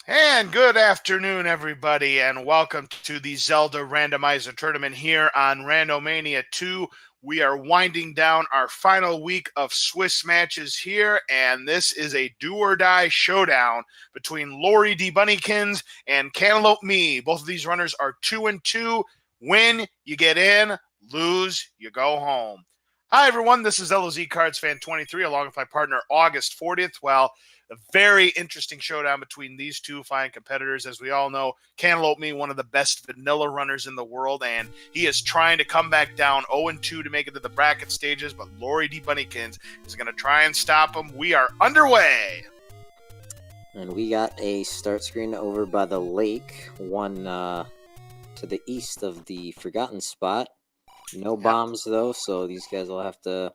And good afternoon, everybody, and welcome to the Zelda Randomizer tournament here on Randomania 2. We are winding down our final week of Swiss matches here, and this is a do-or-die showdown between LaurieDBunnykins and cantaloupeme. Both of these runners are 2-2. Win, you get in. Lose, you go home. Hi, everyone. This is LOZ Cards Fan 23, along with my partner, August 40th. Well, a very interesting showdown between these two fine competitors. As we all know, cantaloupeme, one of the best vanilla runners in the world, and he is trying to come back down 0-2 to make it to the bracket stages, but LaurieDBunnykins is going to try and stop him. We are underway. And we got a start screen over by the lake, one to the east of the forgotten spot. No bombs, though, so these guys will have to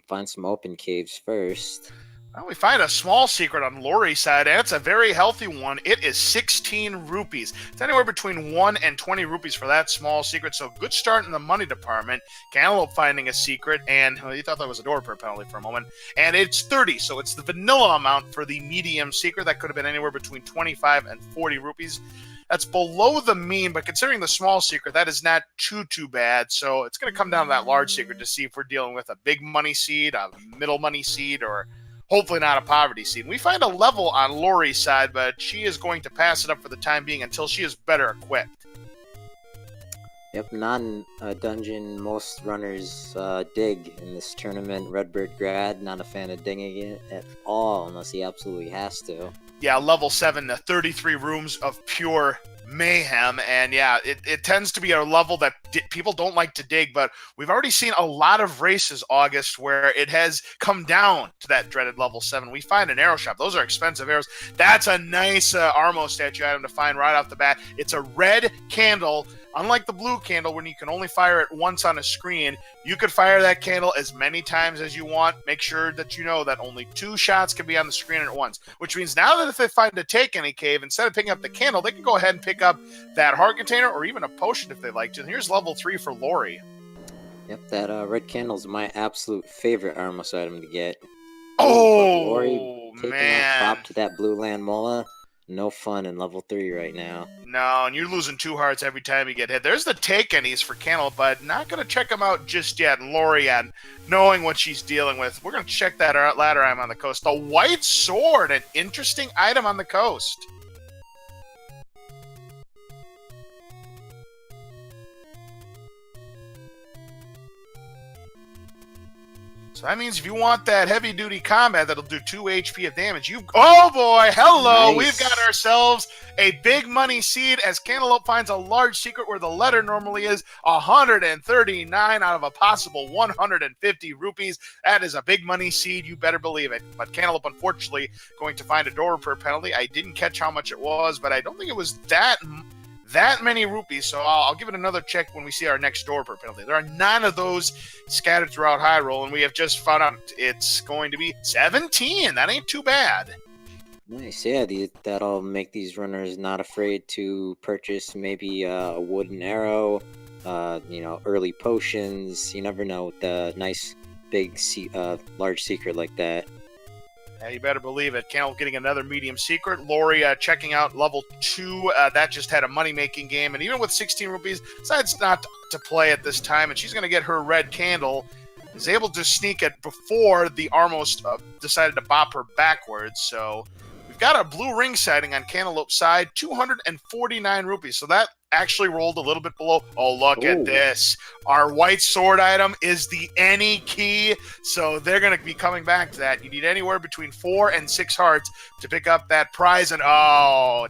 find some open caves first. Well, we find a small secret on Laurie's side, and it's a very healthy one. It is 16 rupees. It's anywhere between 1 and 20 rupees for that small secret, so good start in the money department. Cantaloupe finding a secret, and you thought that was a door per penalty for a moment, and it's 30, so it's the vanilla amount for the medium secret. That could have been anywhere between 25 and 40 rupees. That's below the mean, but considering the small secret, that is not too bad. So it's going to come down to that large secret to see if we're dealing with a big money seed, a middle money seed, or hopefully not a poverty seed. We find a level on Laurie's side, but she is going to pass it up for the time being until she is better equipped. Yep, non-dungeon, most runners dig in this tournament. Redbird Grad, not a fan of digging it at all unless he absolutely has to. Yeah, level 7, 33 rooms of pure mayhem, and yeah, it tends to be a level that people don't like to dig, but we've already seen a lot of races, August, where it has come down to that dreaded level 7. We find an arrow shop. Those are expensive arrows. That's a nice Armo statue item to find right off the bat. It's a red candle. Unlike the blue candle, when you can only fire it once on a screen, you could fire that candle as many times as you want. Make sure that you know that only 2 shots can be on the screen at once, which means now that if they find a take any cave, instead of picking up the candle, they can go ahead and pick up that heart container or even a potion if they like to. And here's level 3 for Laurie. Yep, that red candle is my absolute favorite Armos item to get. Oh, Laurie taking man. that top to that blue land mola. No fun in level 3 right now. No, and you're losing 2 hearts every time you get hit. There's the take any's for Cantaloupe, but not going to check them out just yet. And Laurie, knowing what she's dealing with, we're going to check that ladder item on the coast. The White Sword, an interesting item on the coast. So that means if you want that heavy-duty combat that'll do 2 HP of damage, oh boy, hello, nice. We've got ourselves a big money seed as Cantaloupe finds a large secret where the letter normally is 139 out of a possible 150 rupees. That is a big money seed, you better believe it. But Cantaloupe, unfortunately, going to find a door per penalty. I didn't catch how much it was, but I don't think it was that many rupees, so I'll give it another check when we see our next door per penalty. There are 9 of those scattered throughout Hyrule, and we have just found out it's going to be 17. That ain't too bad. Nice, yeah, that'll make these runners not afraid to purchase maybe a wooden arrow, early potions. You never know with a nice, big, large secret like that. Yeah, you better believe it. Cantaloupe getting another medium secret. Laurie checking out level 2. That just had a money-making game. And even with 16 rupees, decides not to play at this time. And she's going to get her red candle. Is able to sneak it before the Armos decided to bop her backwards. So we've got a blue ring sighting on Cantaloupe's side. 249 rupees. So that actually rolled a little bit below. Oh, look at this. Our white sword item is the any key, so they're going to be coming back to that. You need anywhere between 4 and 6 hearts to pick up that prize, and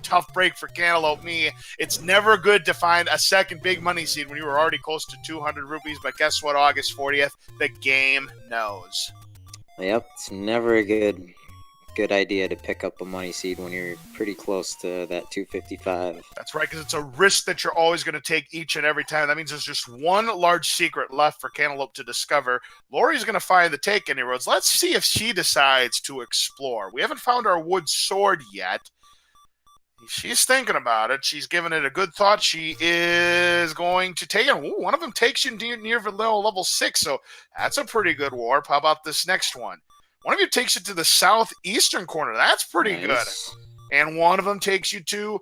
tough break for cantaloupeme. It's never good to find a second big money seed when you were already close to 200 rupees, but guess what, August 40th? The game knows. Yep, it's never a good idea to pick up a money seed when you're pretty close to that 255. That's right, because it's a risk that you're always going to take each and every time. That means there's just one large secret left for Cantaloupe to discover. Laurie's going to find the take any roads. Let's see if she decides to explore. We haven't found our wood sword yet. She's thinking about it. She's given it a good thought. She is going to take it. Ooh, one of them takes you near level 6, so that's a pretty good warp. How about this next one? One of you takes it to the southeastern corner. That's pretty good. and one of them takes you to,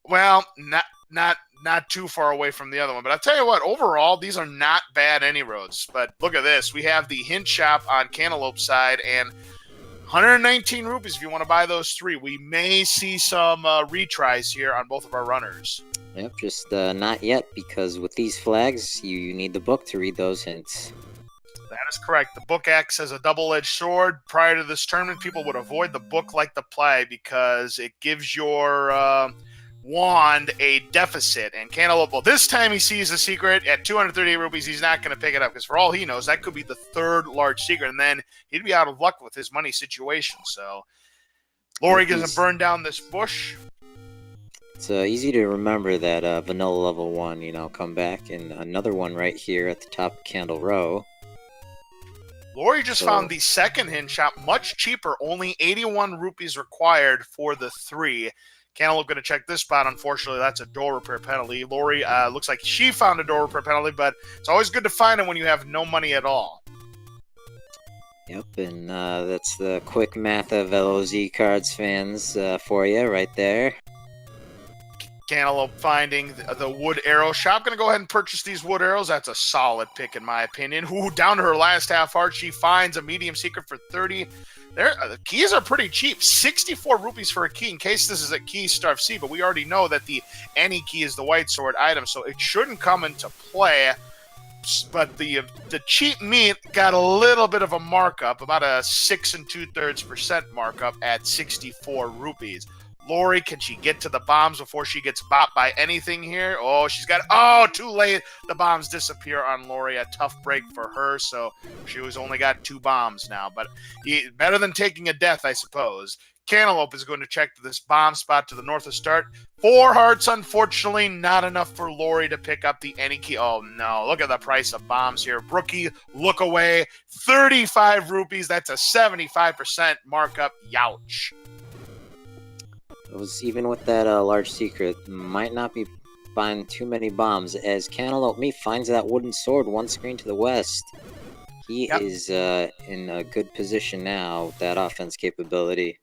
well, not too far away from the other one. But I'll tell you what, overall, these are not bad any roads. But look at this. We have the hint shop on Cantaloupe side, and 119 rupees if you want to buy those 3. We may see some retries here on both of our runners. Yep, just not yet, because with these flags, you need the book to read those hints. That is correct. The book acts as a double-edged sword. Prior to this tournament, people would avoid the book like the plague because it gives your wand a deficit. And Cantaloupe, well, this time he sees a secret at 238 rupees. He's not going to pick it up because for all he knows, that could be the 3rd large secret, and then he'd be out of luck with his money situation. So Laurie gets to burn down this bush. It's easy to remember that vanilla level 1, come back, and another one right here at the top of Candle Row. Laurie just found the second hint shop, much cheaper, only 81 rupees required for the 3. Cantaloupe going to check this spot. Unfortunately, that's a door repair penalty. Laurie looks like she found a door repair penalty, but it's always good to find it when you have no money at all. Yep, and that's the quick math of LOZ Cards fans for you right there. Cantaloupe finding the wood arrow shop. Going to go ahead and purchase these wood arrows. That's a solid pick in my opinion. Ooh, down to her last half heart. She finds a medium secret for 30. The keys are pretty cheap. 64 rupees for a key in case this is a key Starf C, but we already know that the any key is the white sword item, so it shouldn't come into play. But the cheap meat got a little bit of a markup, about a 6 2/3% markup at 64 rupees. Laurie, can she get to the bombs before she gets bopped by anything here? Oh, she's got... Oh, too late. The bombs disappear on Laurie. A tough break for her, so she was only got 2 bombs now. But better than taking a death, I suppose. Cantaloupe is going to check this bomb spot to the north of start. 4 hearts, unfortunately, not enough for Laurie to pick up the any key. Oh, no. Look at the price of bombs here. Brookie, look away. 35 rupees. That's a 75% markup. Youch. Even with that large secret, might not be buying too many bombs, as Cantaloupe Me finds that wooden sword 1 screen to the west. He is in a good position now with that offense capability.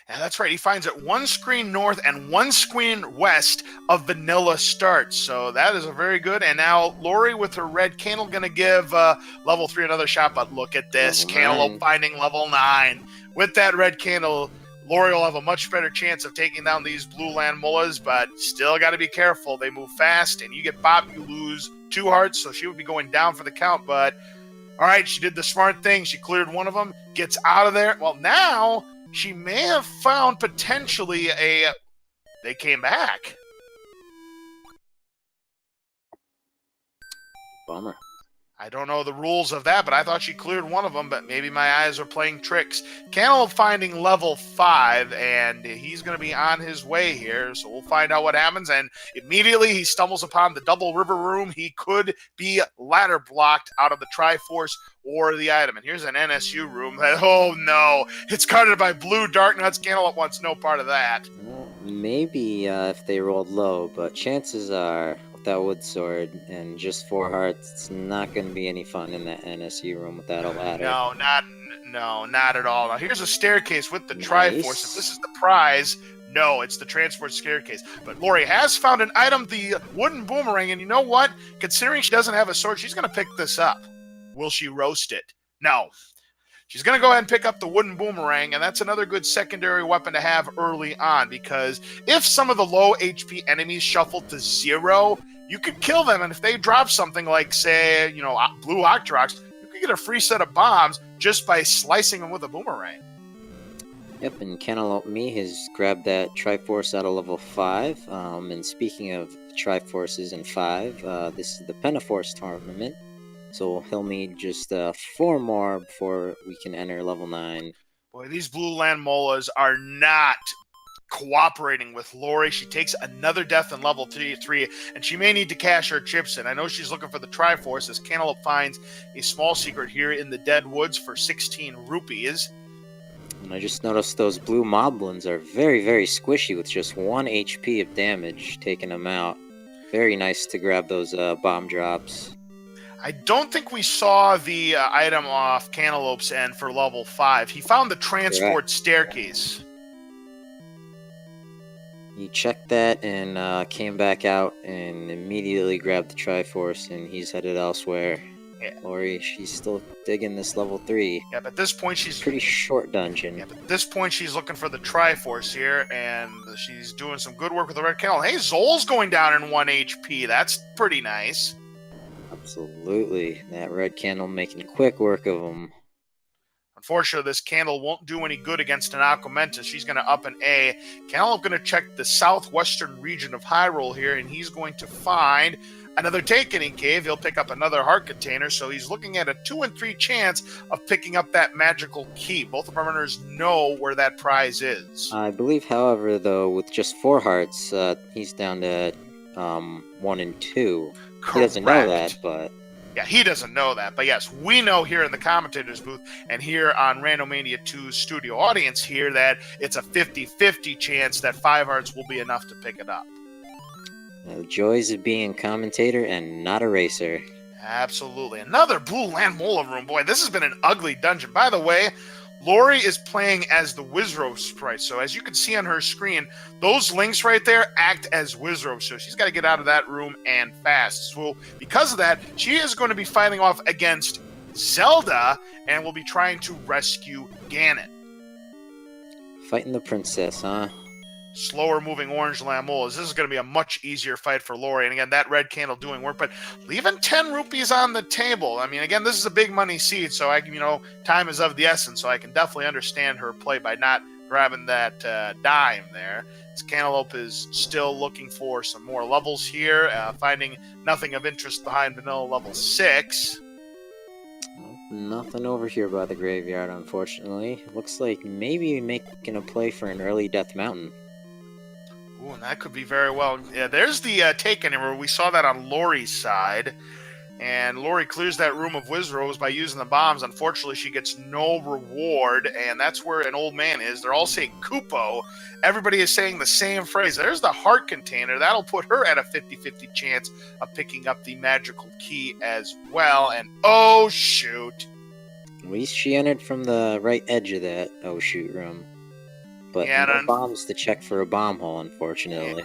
Yeah, that's right. He finds it 1 screen north and 1 screen west of vanilla start. So that is a very good. And now Laurie with her red candle going to give level 3 another shot. But look at this. Cantaloupe finding level 9. With that red candle, Laurie will have a much better chance of taking down these blue land mullahs, but still got to be careful. They move fast, and you get bopped, you lose 2 hearts, so she would be going down for the count. But, all right, she did the smart thing. She cleared one of them, gets out of there. Well, now she may have found potentially they came back. Bummer. I don't know the rules of that, but I thought she cleared one of them, but maybe my eyes are playing tricks. Cantaloupe finding level 5, and he's going to be on his way here, so we'll find out what happens. And immediately he stumbles upon the double river room. He could be ladder blocked out of the Triforce or the item. And here's an NSU room. Oh, no. It's guarded by blue dark nuts. Cantaloupe wants no part of that. Well, maybe if they rolled low, but chances are... that wood sword and just 4 hearts, it's not going to be any fun in that NSU room without a ladder. No, not at all. Now here's a staircase with the Triforce. If this is the prize, no, it's the Transport staircase. But Laurie has found an item, the wooden boomerang, and you know what? Considering she doesn't have a sword, she's going to pick this up. Will she roast it? No. She's going to go ahead and pick up the wooden boomerang, and that's another good secondary weapon to have early on, because if some of the low HP enemies shuffle to 0, you could kill them, and if they drop something like, say, blue Octoroks, you could get a free set of bombs just by slicing them with a boomerang. Yep, and Cantaloupe Me has grabbed that Triforce out of level 5. And speaking of Triforces in 5, this is the Pentaforce tournament. So he'll need just 4 more before we can enter level 9. Boy, these blue land molas are not cooperating with Laurie. She takes another death in level 3, and she may need to cash her chips in. I know she's looking for the Triforce as Cantaloupe finds a small secret here in the Dead Woods for 16 rupees. And I just noticed those blue moblins are very, very squishy with just 1 HP of damage taking them out. Very nice to grab those bomb drops. I don't think we saw the item off Cantaloupe's end for level 5. He found the Transport staircase. He checked that and came back out and immediately grabbed the Triforce, and he's headed elsewhere. Yeah. Laurie, she's still digging this level 3. Yeah, but at this point she's Pretty short dungeon. Yeah, but at this point she's looking for the Triforce here, and she's doing some good work with the red candle. Hey, Zol's going down in 1 HP. That's pretty nice. Absolutely. That red candle making quick work of him. Unfortunately, this candle won't do any good against an Aquamentus. She's going to up an A. Candle going to check the southwestern region of Hyrule here, and he's going to find another Takening Cave. He'll pick up another heart container, so he's looking at a 2 and 3 chance of picking up that magical key. Both of our runners know where that prize is. I believe, however, though, with just 4 hearts, he's down to 1 and 2. Correct. He doesn't know that, but... Yeah, he doesn't know that. But yes, we know here in the commentator's booth and here on Randomania 2's studio audience here that it's a 50-50 chance that 5 hearts will be enough to pick it up. The joys of being a commentator and not a racer. Absolutely. Another Blue Land Mola room. Boy, this has been an ugly dungeon. By the way, Laurie is playing as the Wizrow sprite. So as you can see on her screen, those links right there act as Wizrow. So she's got to get out of that room and fast. So because of that, she is going to be fighting off against Zelda and will be trying to rescue Ganon. Fighting the princess, huh? Slower moving orange Lamolas. This is going to be a much easier fight for Laurie. And again, that red candle doing work, but leaving 10 rupees on the table. I mean, again, this is a big money seed, so time is of the essence. So I can definitely understand her play by not grabbing that dime there. This Cantaloupe is still looking for some more levels here, finding nothing of interest behind vanilla level 6. Nothing over here by the graveyard, unfortunately. Looks like maybe making a play for an early Death Mountain. Ooh, and that could be very well. Yeah, there's the Taken where we saw that on Laurie's side. And Laurie clears that room of Wizrows by using the bombs. Unfortunately, she gets no reward, and that's where an old man is. They're all saying Kupo. Everybody is saying the same phrase. There's the heart container. That'll put her at a 50-50 chance of picking up the magical key as well. And oh, shoot. At least she entered from the right edge of that oh shoot room. But yeah, no bombs to check for a bomb hole, unfortunately.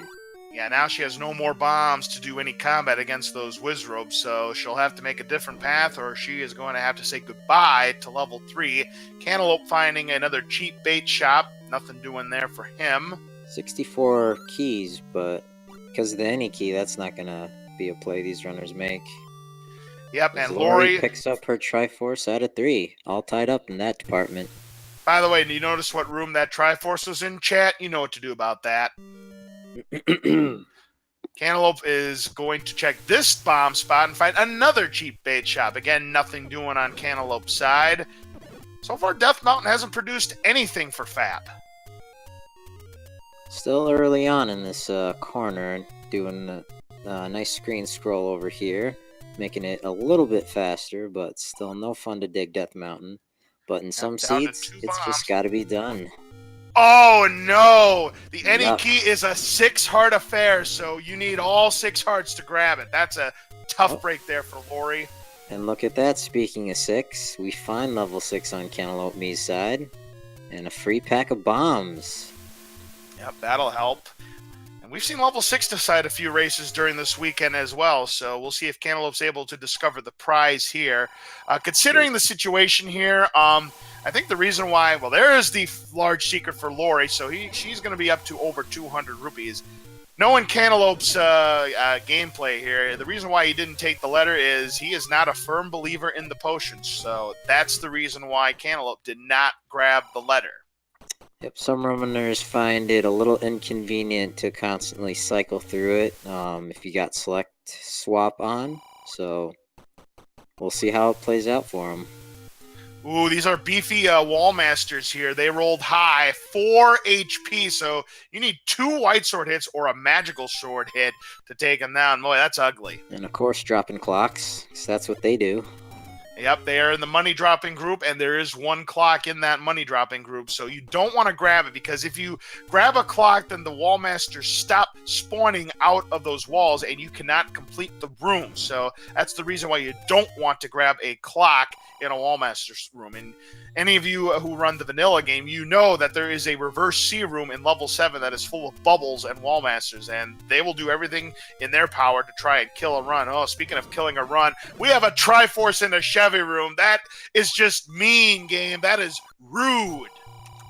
Yeah, now she has no more bombs to do any combat against those Wizrobes, so she'll have to make a different path, or she is going to have to say goodbye to level 3. Cantaloupe finding another cheap bait shop. Nothing doing there for him. 64 keys, but because of the any key, that's not going to be a play these runners make. Yep, and Laurie picks up her Triforce out of 3, all tied up in that department. By the way, do you notice what room that Triforce was in, chat? You know what to do about that. Cantaloupe is going to check this bomb spot and find another cheap bait shop. Again, nothing doing on Cantaloupe's side. So far, Death Mountain hasn't produced anything for FAP. Still early on in this corner, doing a nice screen scroll over here, making it a little bit faster, but still no fun to dig Death Mountain. But in some seeds, it's just got to be done. Oh, no! The any key is a 6-heart affair, so you need all 6 hearts to grab it. That's a tough break there for Laurie. And look at that, speaking of 6, we find level 6 on Cantaloupe Me's side. And a free pack of bombs. Yep, that'll help. And we've seen level 6 decide a few races during this weekend as well, so we'll see if Cantaloupe's able to discover the prize here. Considering the situation here, I think the reason why, well, there is the large secret for Laurie, so she's going to be up to over 200 rupees. Knowing Cantaloupe's gameplay here, the reason why he didn't take the letter is he is not a firm believer in the potions, so that's the reason why Cantaloupe did not grab the letter. Yep, some runners find it a little inconvenient to constantly cycle through it if you got select swap on, so we'll see how it plays out for them. Ooh, these are beefy wall masters here. They rolled high, 4 HP, so you need 2 white sword hits or a magical sword hit to take them down. Boy, that's ugly. And of course, dropping clocks, because that's what they do. Yep, they are in the money dropping group, and there is one clock in that money dropping group. So you don't want to grab it, because if you grab a clock, then the wall masters stop spawning out of those walls, and you cannot complete the room. So that's the reason why you don't want to grab a clock in a wall master's room. And any of you who run the vanilla game, you know that there is a reverse C room in level 7 that is full of bubbles and wall masters, and they will do everything in their power to try and kill a run. Oh, speaking of killing a run, we have a Triforce in a Chevy room. That is just mean, game. That is rude.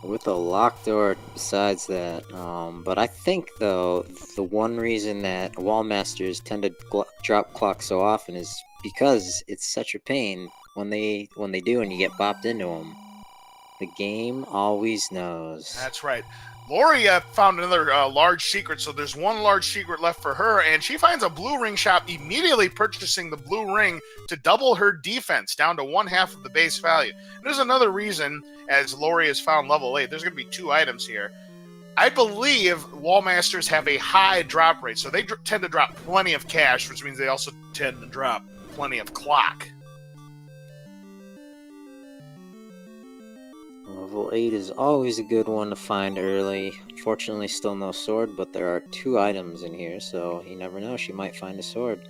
With a locked door besides that. But I think, though, the one reason that wall masters tend to drop clocks so often is because it's such a pain when they do and you get bopped into them. The game always knows. That's right. Laurie found another large secret, so there's one large secret left for her, and she finds a blue ring shop, immediately purchasing the blue ring to double her defense down to 1/2 of the base value. And there's another reason, as Laurie has found level 8, there's going to be 2 items here. I believe wall masters have a high drop rate, so they tend to drop plenty of cash, which means they also tend to drop plenty of clock. Level 8 is always a good one to find early. Fortunately, still no sword, but there are 2 items in here, so you never know, she might find a sword.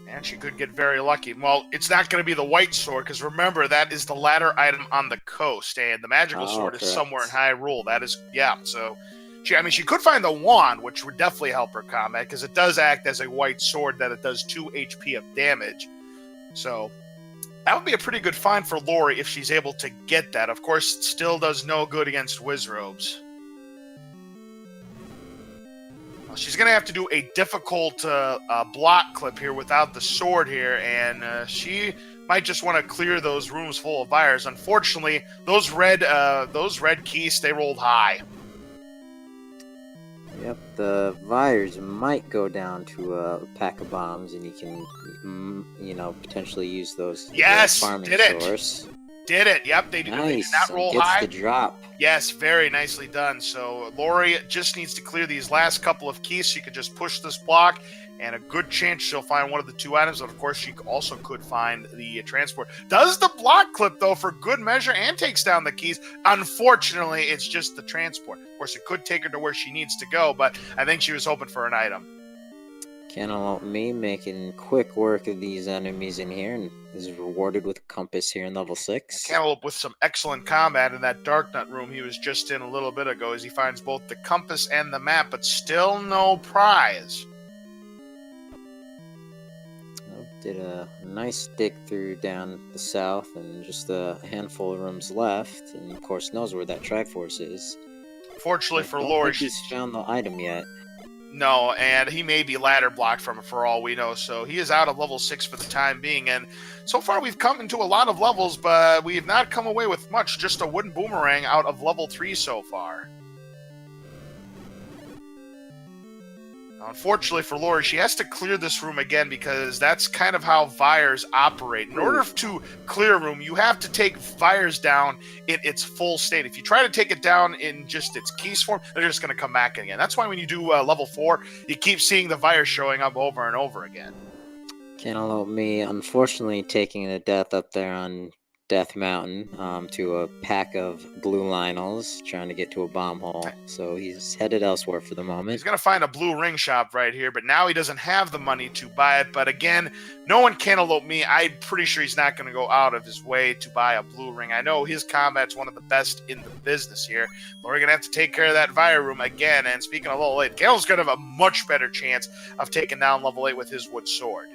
And she could get very lucky. Well, it's not going to be the white sword, because remember, that is the ladder item on the coast, and the magical sword is somewhere in Hyrule. That is, yeah, so she could find the wand, which would definitely help her combat, because it does act as a white sword that it does 2 HP of damage. So that would be a pretty good find for Laurie if she's able to get that. Of course, it still does no good against Wizrobes. Well, she's going to have to do a difficult block clip here without the sword here, and she might just want to clear those rooms full of fires. Unfortunately, those red keys, they rolled high. Yep, the Vires might go down to a pack of bombs, and you can, potentially use those. Yes, farming did it. source. Did it. Yep, they did not roll gets high. the drop. Yes, very nicely done. So Laurie just needs to clear these last couple of keys. She could just push this block, and a good chance she'll find one of the 2 items. And of course, she also could find the transport. Does the block clip, though, for good measure, and takes down the keys. Unfortunately, it's just the transport. Of course, it could take her to where she needs to go, but I think she was hoping for an item. Cantaloupeme making quick work of these enemies in here, and is rewarded with a compass here in level 6. Cantaloupe with some excellent combat in that Dark Nut room he was just in a little bit ago, as he finds both the compass and the map, but still no prize. Did a nice dig through down the south, and just a handful of rooms left, and of course knows where that Triforce is. Fortunately for I don't Laurie, think he's found the item yet. No, and he may be ladder blocked from it for all we know, so he is out of level 6 for the time being. And so far we've come into a lot of levels, but we have not come away with much, just a wooden boomerang out of level 3 so far. Unfortunately for Laurie, she has to clear this room again, because that's kind of how Vires operate. In order to clear a room, you have to take Vires down in its full state. If you try to take it down in just its keys form, they're just going to come back again. That's why when you do level 4, you keep seeing the Vires showing up over and over again. Cantaloupeme, unfortunately, taking a death up there on Death Mountain to a pack of blue Lionels trying to get to a bomb hole. So he's headed elsewhere for the moment. He's going to find a blue ring shop right here, but now he doesn't have the money to buy it. But again, knowing Cantaloupeme, I'm pretty sure he's not going to go out of his way to buy a blue ring. I know his combat's one of the best in the business here, but we're going to have to take care of that Vire room again. And speaking of level 8, Cantaloup's going to have a much better chance of taking down level 8 with his wood sword.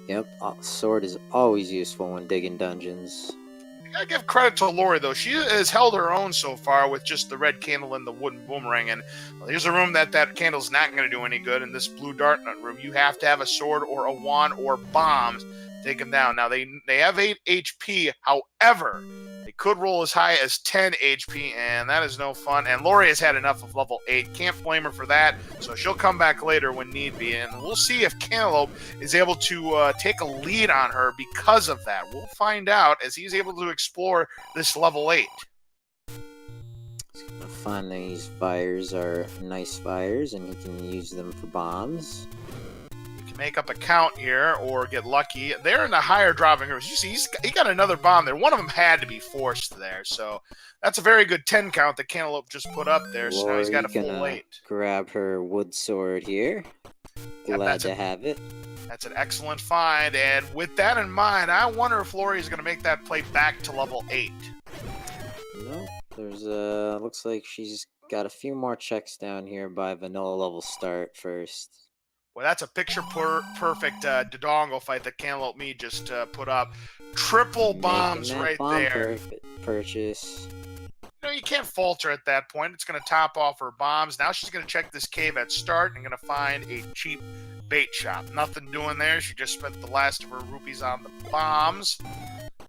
Yep, sword is always useful when digging dungeons. I gotta give credit to Laurie, though. She has held her own so far with just the red candle and the wooden boomerang. And here's a room that candle's not going to do any good. In this blue Dark Nut room, you have to have a sword or a wand or bombs to take them down. Now, they have 8 HP. However, they could roll as high as 10 HP, and that is no fun. And Laurie has had enough of level 8. Can't blame her for that, so she'll come back later when need be. And we'll see if Cantaloupe is able to take a lead on her because of that. We'll find out as he's able to explore this level 8. He's going to find these fires are nice fires, and he can use them for bombs. make up a count here or get lucky. They're in the higher dropping groups. You see, he got another bomb there. One of them had to be forced there, so that's a very good 10 count that Cantaloupe just put up there. So now he's got a full 8. Grab her wood sword here. Glad to have it. That's an excellent find, and with that in mind, I wonder if Laurie is going to make that play back to level 8. No, there's looks like she's got a few more checks down here by vanilla level start first. Well, that's a picture-perfect Dodongo fight that Cantaloupe Me just put up. Triple bombs right there. Purchase. You know, you can't falter at that point. It's going to top off her bombs. Now she's going to check this cave at start and going to find a cheap bait shop. Nothing doing there. She just spent the last of her rupees on the bombs.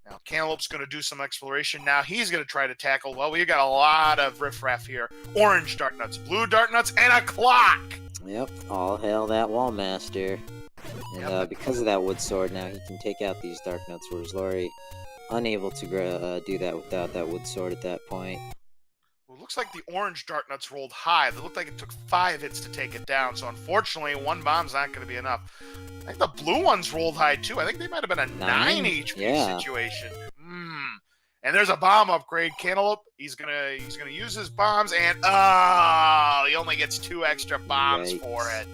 Now, Cantaloupe's going to do some exploration. Now he's going to try to tackle. Well, we got a lot of riffraff here. Orange dart nuts, blue dart nuts, and a clock. Yep, all hail that wall master. And because of that wood sword, now he can take out these dark nuts, whereas Laurie unable to do that without that wood sword at that point. Well, it looks like the orange dart nuts rolled high. It looked like it took 5 hits to take it down, so unfortunately, 1 bomb's not going to be enough. I think the blue ones rolled high, too. I think they might have been a 9 HP situation. And there's a bomb upgrade. Cantaloupe, he's gonna use his bombs, and he only gets 2 extra bombs for it.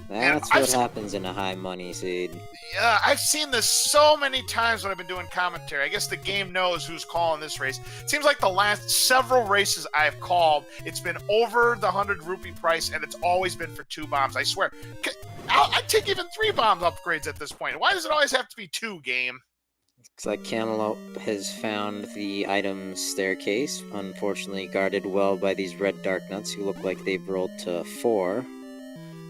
That's what happens in a high money seed. Yeah, I've seen this so many times when I've been doing commentary. I guess the game knows who's calling this race. It seems like the last several races I've called, it's been over the 100 rupee price, and it's always been for 2 bombs. I swear. I'd take even 3 bomb upgrades at this point. Why does it always have to be 2, game? Looks like Cantaloupe has found the item staircase, unfortunately guarded well by these red dark nuts who look like they've rolled to 4.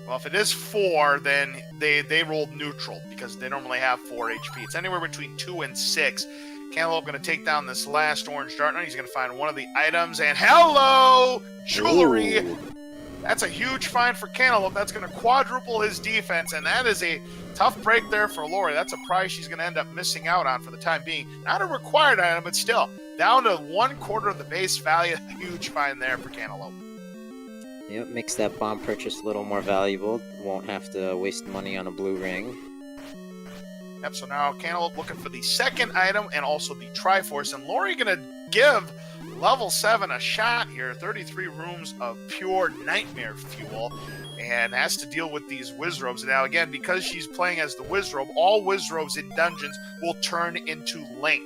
Well, if it is 4, then they rolled neutral because they normally have 4 HP. It's anywhere between 2 and 6. Cantaloupe going to take down this last orange dart nut. He's going to find one of the items, and hello, jewelry. Ooh. That's a huge find for Cantaloupe. That's going to quadruple his defense, and that is a tough break there for Laurie. That's a prize she's going to end up missing out on for the time being. Not a required item, but still, down to 1/4 of the base value. Huge find there for Cantaloupe. Yep, makes that bomb purchase a little more valuable. Won't have to waste money on a blue ring. Yep, so now Cantaloupe looking for the second item and also the Triforce. And Laurie going to give level 7 a shot here. 33 rooms of pure nightmare fuel. And has to deal with these Wizrobes. Now, again, because she's playing as the Wizrobe, all Wizrobes in dungeons will turn into Link.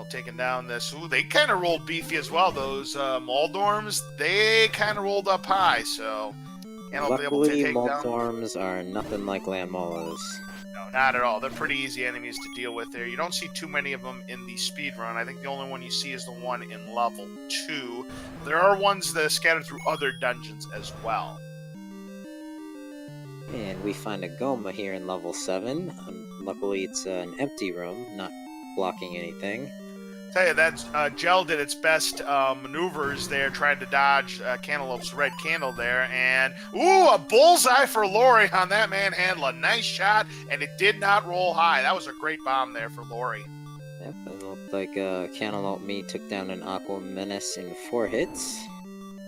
Taking down this. Ooh, they kind of rolled beefy as well. Those Moldorms, they kind of rolled up high, so luckily Moldorms are nothing like Landmollas. No, not at all. They're pretty easy enemies to deal with there. You don't see too many of them in the speed run. I think the only one you see is the one in level 2. There are ones that are scattered through other dungeons as well. And we find a Goma here in level 7. Luckily, it's an empty room, not blocking anything. Tell you that Gel did its best maneuvers there, trying to dodge Cantaloupe's red candle there, and ooh, a bullseye for Laurie on that manhandle. A nice shot, and it did not roll high. That was a great bomb there for Laurie. Yep, it looked like Cantaloupe Me took down an Aqua Menace in 4 hits,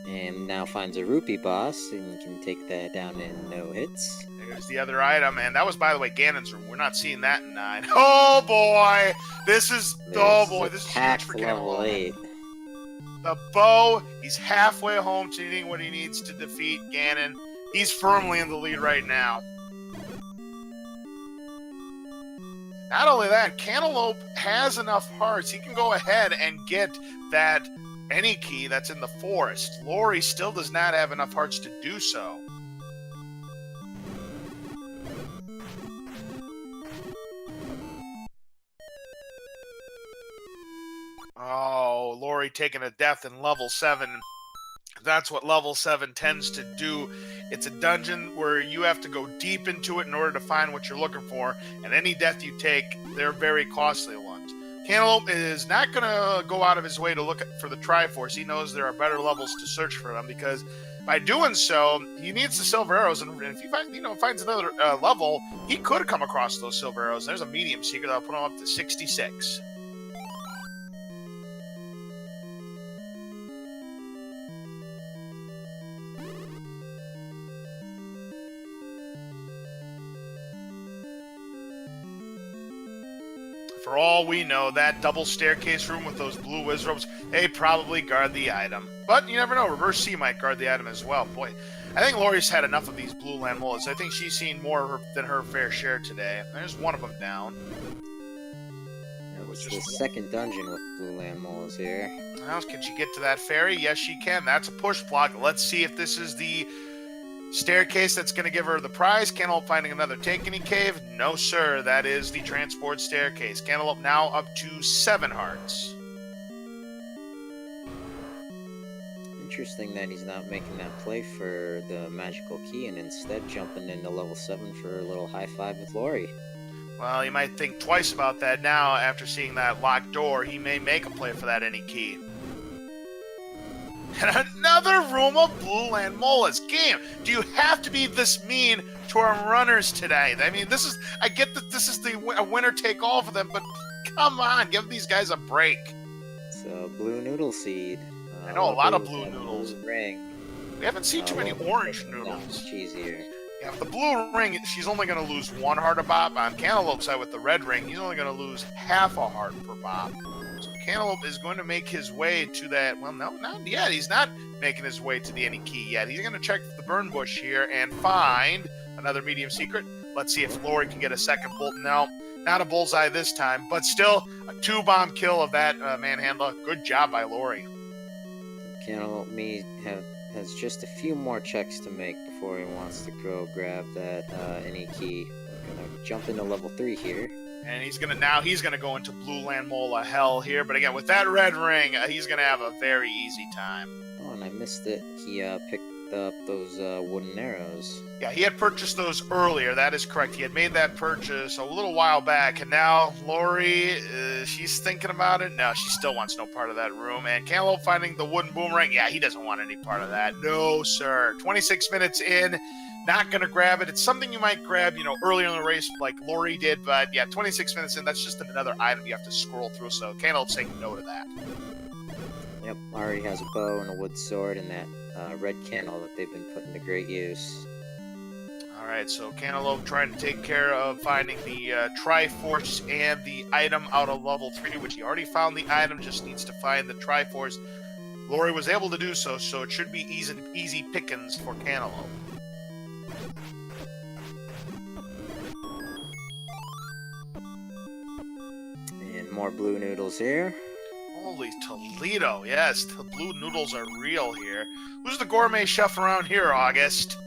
and now finds a Rupee boss, and can take that down in no hits. There's the other item, and that was, by the way, Ganon's room. We're not seeing that in 9. Oh boy, this is huge for Cantaloupe. The bow, he's halfway home to eating what he needs to defeat Ganon. He's firmly in the lead right now. Not only that, Cantaloupe has enough hearts. He can go ahead and get that any key that's in the forest. Laurie still does not have enough hearts to do so. Oh, Laurie taking a death in level 7. That's what level 7 tends to do. It's a dungeon where you have to go deep into it in order to find what you're looking for, and any death you take, they're very costly ones. Cantaloupe is not going to go out of his way to look for the Triforce. He knows there are better levels to search for them, because by doing so, he needs the silver arrows, and if he finds another level, he could come across those silver arrows. There's a medium secret that'll put him up to 66. for all we know, that double staircase room with those blue wizards, they probably guard the item. But you never know, Reverse C might guard the item as well. Boy, I think Laurie's had enough of these blue land mullahs. I think she's seen more than her fair share today. There's one of them down. It's the second dungeon with blue land moles here. Now, can she get to that fairy? Yes, she can. That's a push block. Let's see if this is the staircase that's going to give her the prize. Cantaloupe finding another Takeany Cave? No, sir. That is the transport staircase. Cantaloupe now up to 7 hearts. Interesting that he's not making that play for the magical key and instead jumping into level 7 for a little high five with Laurie. Well, you might think twice about that now after seeing that locked door. He may make a play for that any key. And another room of blue land molas. Game, do you have to be this mean to our runners today? I mean, I get that this is a winner take all for them, but come on, give these guys a break. It's a blue noodle seed. I know, a lot of blue noodles. Ring. We haven't seen too many orange noodles. Cheesier. Yeah, with the blue ring, she's only going to lose 1 heart a bop. On Cantaloupe's side with the red ring, he's only going to lose half a heart per bop. So Cantaloupe is going to make his way to that. Well, no, not yet. He's not making his way to the any key yet. He's going to check the burn bush here and find another medium secret. Let's see if Laurie can get a second bolt. No, not a bullseye this time, but still a 2-bomb kill of that manhandler. Good job by Laurie. Cantaloupe has just a few more checks to make before he wants to go grab that any key. We're gonna jump into level 3 here. And he's gonna go into blue land mola hell here, but again with that red ring, he's gonna have a very easy time. Oh, and I missed it. He picked up those wooden arrows. Yeah, he had purchased those earlier. That is correct. He had made that purchase a little while back, and now Laurie, she's thinking about it. No, she still wants no part of that room. And Cantaloupe finding the wooden boomerang. Yeah, he doesn't want any part of that. No, sir. 26 minutes in, not going to grab it. It's something you might grab, earlier in the race like Laurie did, but yeah, 26 minutes in, that's just another item you have to scroll through, so Cantaloupe's saying no to that. Yep, Laurie has a bow and a wood sword and that red candle that they've been putting to great use. Alright, so Cantaloupe trying to take care of finding the Triforce and the item out of level 3, which he already found the item, just needs to find the Triforce. Laurie was able to do so, so it should be easy pickings for Cantaloupe. And more blue noodles here. Holy Toledo, yes, the blue noodles are real here. Who's the gourmet chef around here, August?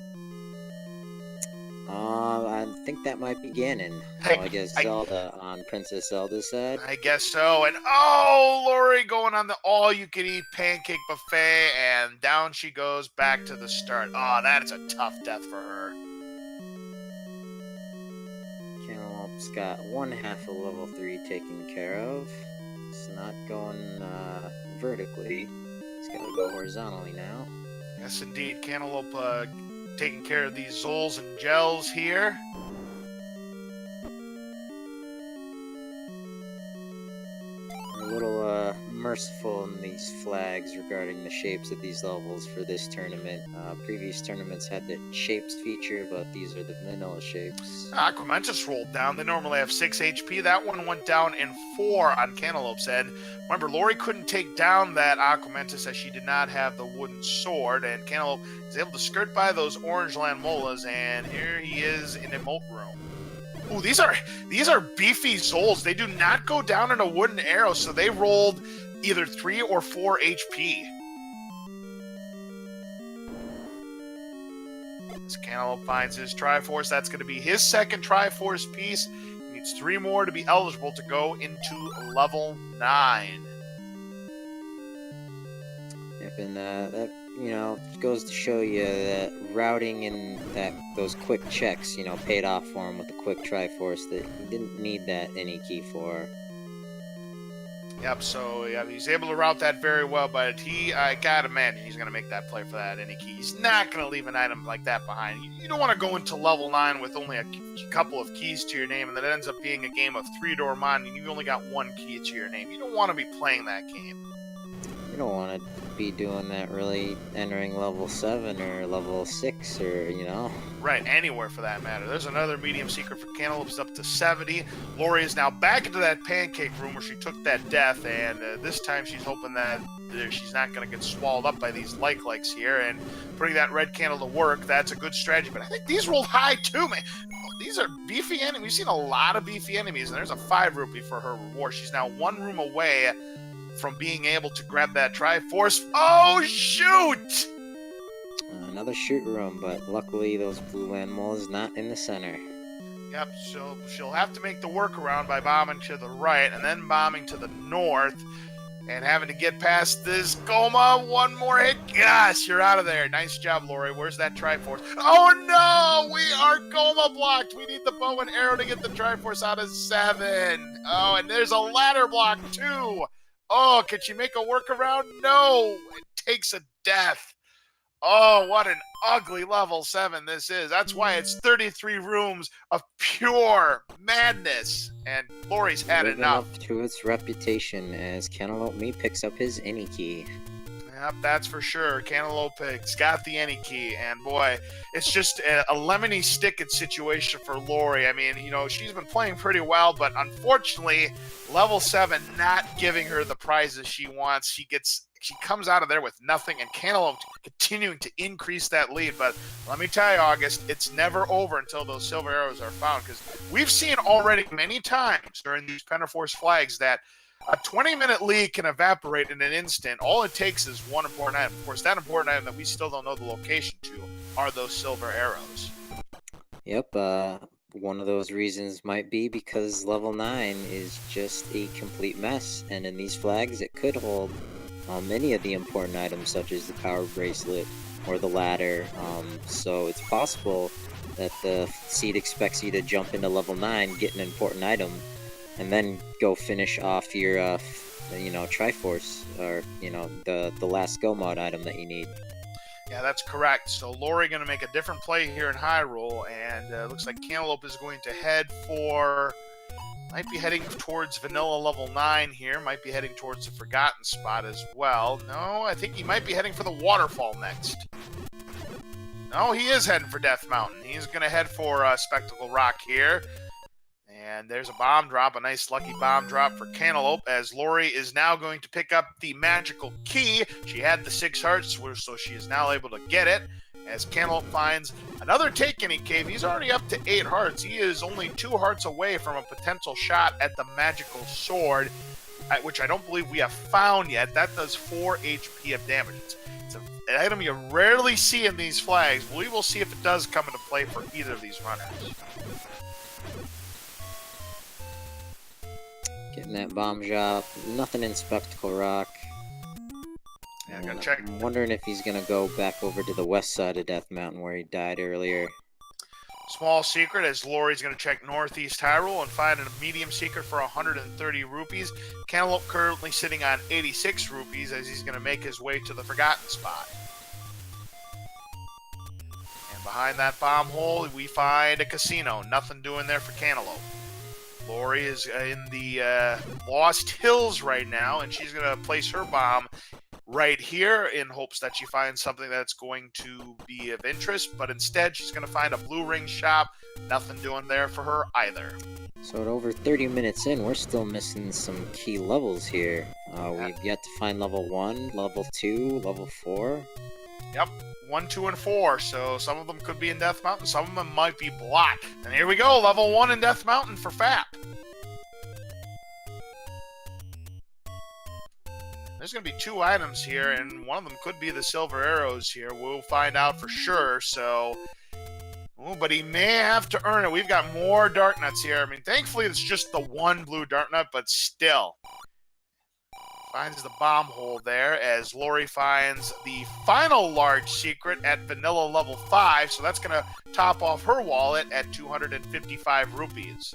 I think that might be Ganon. I guess Zelda on Princess Zelda's side. I guess so. And Laurie going on the all-you-can-eat pancake buffet, and down she goes back to the start. Oh, that is a tough death for her. Cantaloupe's got 1/2 of level 3 taken care of. It's not going vertically. It's got to go horizontally now. Yes, indeed. Cantaloupe taking care of these Zols and Gels here. We're a little merciful in these flags regarding the shapes of these levels for this tournament. Previous tournaments had the shapes feature, but these are the vanilla shapes. Aquamentus rolled down. They normally have 6 HP. That one went down in 4 on Cantaloupe's end. Remember, Laurie couldn't take down that Aquamentus as she did not have the wooden sword, and Cantaloupe is able to skirt by those orange land molas, and here he is in emote room. Ooh, these are beefy Zols. They do not go down in a wooden arrow, so they rolled either 3 or 4 HP. As Cantaloupe finds his Triforce, that's going to be his second Triforce piece. He needs 3 more to be eligible to go into level 9. Yep, and that goes to show you that routing and those quick checks, paid off for him with the quick Triforce that he didn't need that any key for. Yep, so yeah, he's able to route that very well, but I gotta imagine he's gonna make that play for that any key. He's not gonna leave an item like that behind. You don't want to go into level 9 with only a couple of keys to your name, and then it ends up being a game of 3 Dormon, and you've only got 1 key to your name. You don't want to be playing that game. You don't want to be doing that really entering level 7 or level 6 or, you know. Right, anywhere for that matter. There's another medium secret for Cantaloupes up to 70. Laurie is now back into that pancake room where she took that death, and this time she's hoping that she's not going to get swallowed up by these likes here, and putting that red candle to work, that's a good strategy. But I think these rolled high too, man. These are beefy enemies. We've seen a lot of beefy enemies, and there's a 5 rupee for her reward. She's now 1 room away from being able to grab that Triforce. Oh, shoot! Another shoot room, but luckily those blue animals not in the center. Yep, so she'll have to make the workaround by bombing to the right and then bombing to the north and having to get past this Goma. One more hit. Gosh, you're out of there. Nice job, Laurie. Where's that Triforce? Oh, no! We are Goma blocked. We need the bow and arrow to get the Triforce out of 7. Oh, and there's a ladder block, too. Oh, can she make a workaround? No! It takes a death. Oh, what an ugly level 7 this is. That's why it's 33 rooms of pure madness. And Laurie's had Living enough. up to its reputation as Cantaloupeme picks up his any key. Yep, that's for sure. Cantaloupe's got the any key, and boy, it's just a lemony snicket situation for Laurie. I mean, you know, she's been playing pretty well, but unfortunately, level 7 not giving her the prizes she wants. She comes out of there with nothing, and Cantaloupe continuing to increase that lead. But let me tell you, August, it's never over until those silver arrows are found, because we've seen already many times during these Penterforce flags that a 20-minute lead can evaporate in an instant. All it takes is one important item. Of course, that important item that we still don't know the location to are those silver arrows. Yep, one of those reasons might be because level 9 is just a complete mess, and in these flags it could hold many of the important items such as the power bracelet or the ladder, so it's possible that the seed expects you to jump into level 9, get an important item, and then go finish off your, Triforce, or, the last go mode item that you need. Yeah, that's correct. So Laurie going to make a different play here in Hyrule, and looks like Cantaloupe is going to might be heading towards Vanilla level 9 here, might be heading towards the Forgotten spot as well. No, I think he might be heading for the waterfall next. No, he is heading for Death Mountain. He's going to head for Spectacle Rock here. And there's a bomb drop, a nice lucky bomb drop for Cantaloupe, as Laurie is now going to pick up the magical key. She had the 6 hearts, so she is now able to get it. As Cantaloupe finds another Take Any Cave. He's already up to 8 hearts. He is only 2 hearts away from a potential shot at the magical sword, which I don't believe we have found yet. That does 4 HP of damage. It's an item you rarely see in these flags. We will see if it does come into play for either of these runners. Getting that bomb drop, nothing in Spectacle Rock. Yeah, I'm gonna check. I'm wondering if he's gonna go back over to the west side of Death Mountain where he died earlier. Small secret, as Laurie's going to check Northeast Hyrule and find a medium secret for 130 rupees. Cantaloupe currently sitting on 86 rupees as he's going to make his way to the Forgotten spot. And behind that bomb hole, we find a casino. Nothing doing there for Cantaloupe. Laurie is in the Lost Hills right now, and she's going to place her bomb right here in hopes that she finds something that's going to be of interest, but instead she's going to find a blue ring shop. Nothing doing there for her either. So at over 30 minutes in, we're still missing some key levels here. We've yet to find level 1, level 2, level 4. Yep, 1, 2, and 4. So some of them could be in Death Mountain, some of them might be blocked. And here we go, level 1 in Death Mountain for Fap. There's going to be 2 items here, and one of them could be the silver arrows here. We'll find out for sure, so... Ooh, but he may have to earn it. We've got more Dark Nuts here. I mean, thankfully it's just the 1 blue Dark Nut, but still. Finds the bomb hole there, as Laurie finds the final large secret at Vanilla level 5, so that's going to top off her wallet at 255 rupees.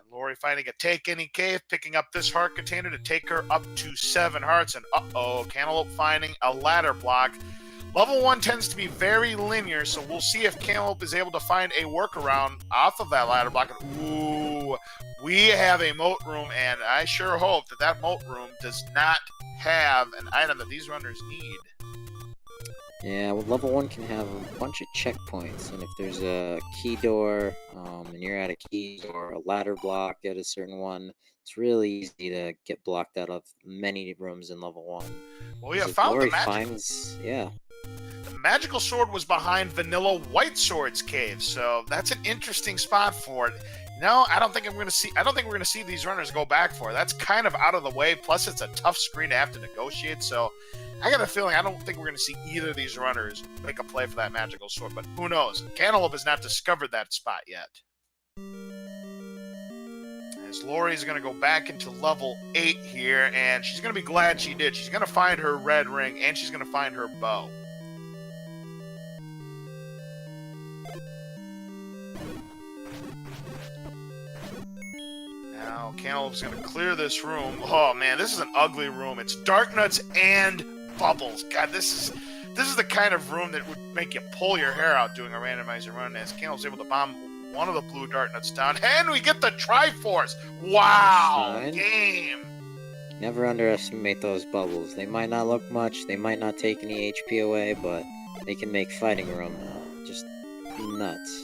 Laurie finding a Take Any Cave, picking up this heart container to take her up to 7 hearts. And uh-oh, Cantaloupe finding a ladder block. Level 1 tends to be very linear, so we'll see if Cantaloupe is able to find a workaround off of that ladder block. Ooh, we have a moat room, and I sure hope that that moat room does not have an item that these runners need. Yeah, well, level 1 can have a bunch of checkpoints, and if there's a key door, and you're at a key or a ladder block at a certain one, it's really easy to get blocked out of many rooms in level 1. Well, we have found the magic. Yeah. The magical sword was behind Vanilla White Sword's cave, so that's an interesting spot for it. No, I don't think we're gonna see these runners go back for it. That's kind of out of the way. Plus, it's a tough screen to have to negotiate. So, I got a feeling I don't think we're gonna see either of these runners make a play for that magical sword. But who knows? Cantaloupe has not discovered that spot yet. As Laurie's gonna go back into level 8 here, and she's gonna be glad she did. She's gonna find her red ring, and she's gonna find her bow. Now, Cantaloupe's going to clear this room. Oh, man, this is an ugly room. It's dark nuts and bubbles. God, this is the kind of room that would make you pull your hair out doing a randomizer run, as Cantaloupe's able to bomb one of the blue dart nuts down. And we get the Triforce. Wow, game. Never underestimate those bubbles. They might not look much, they might not take any HP away, but they can make fighting room just nuts.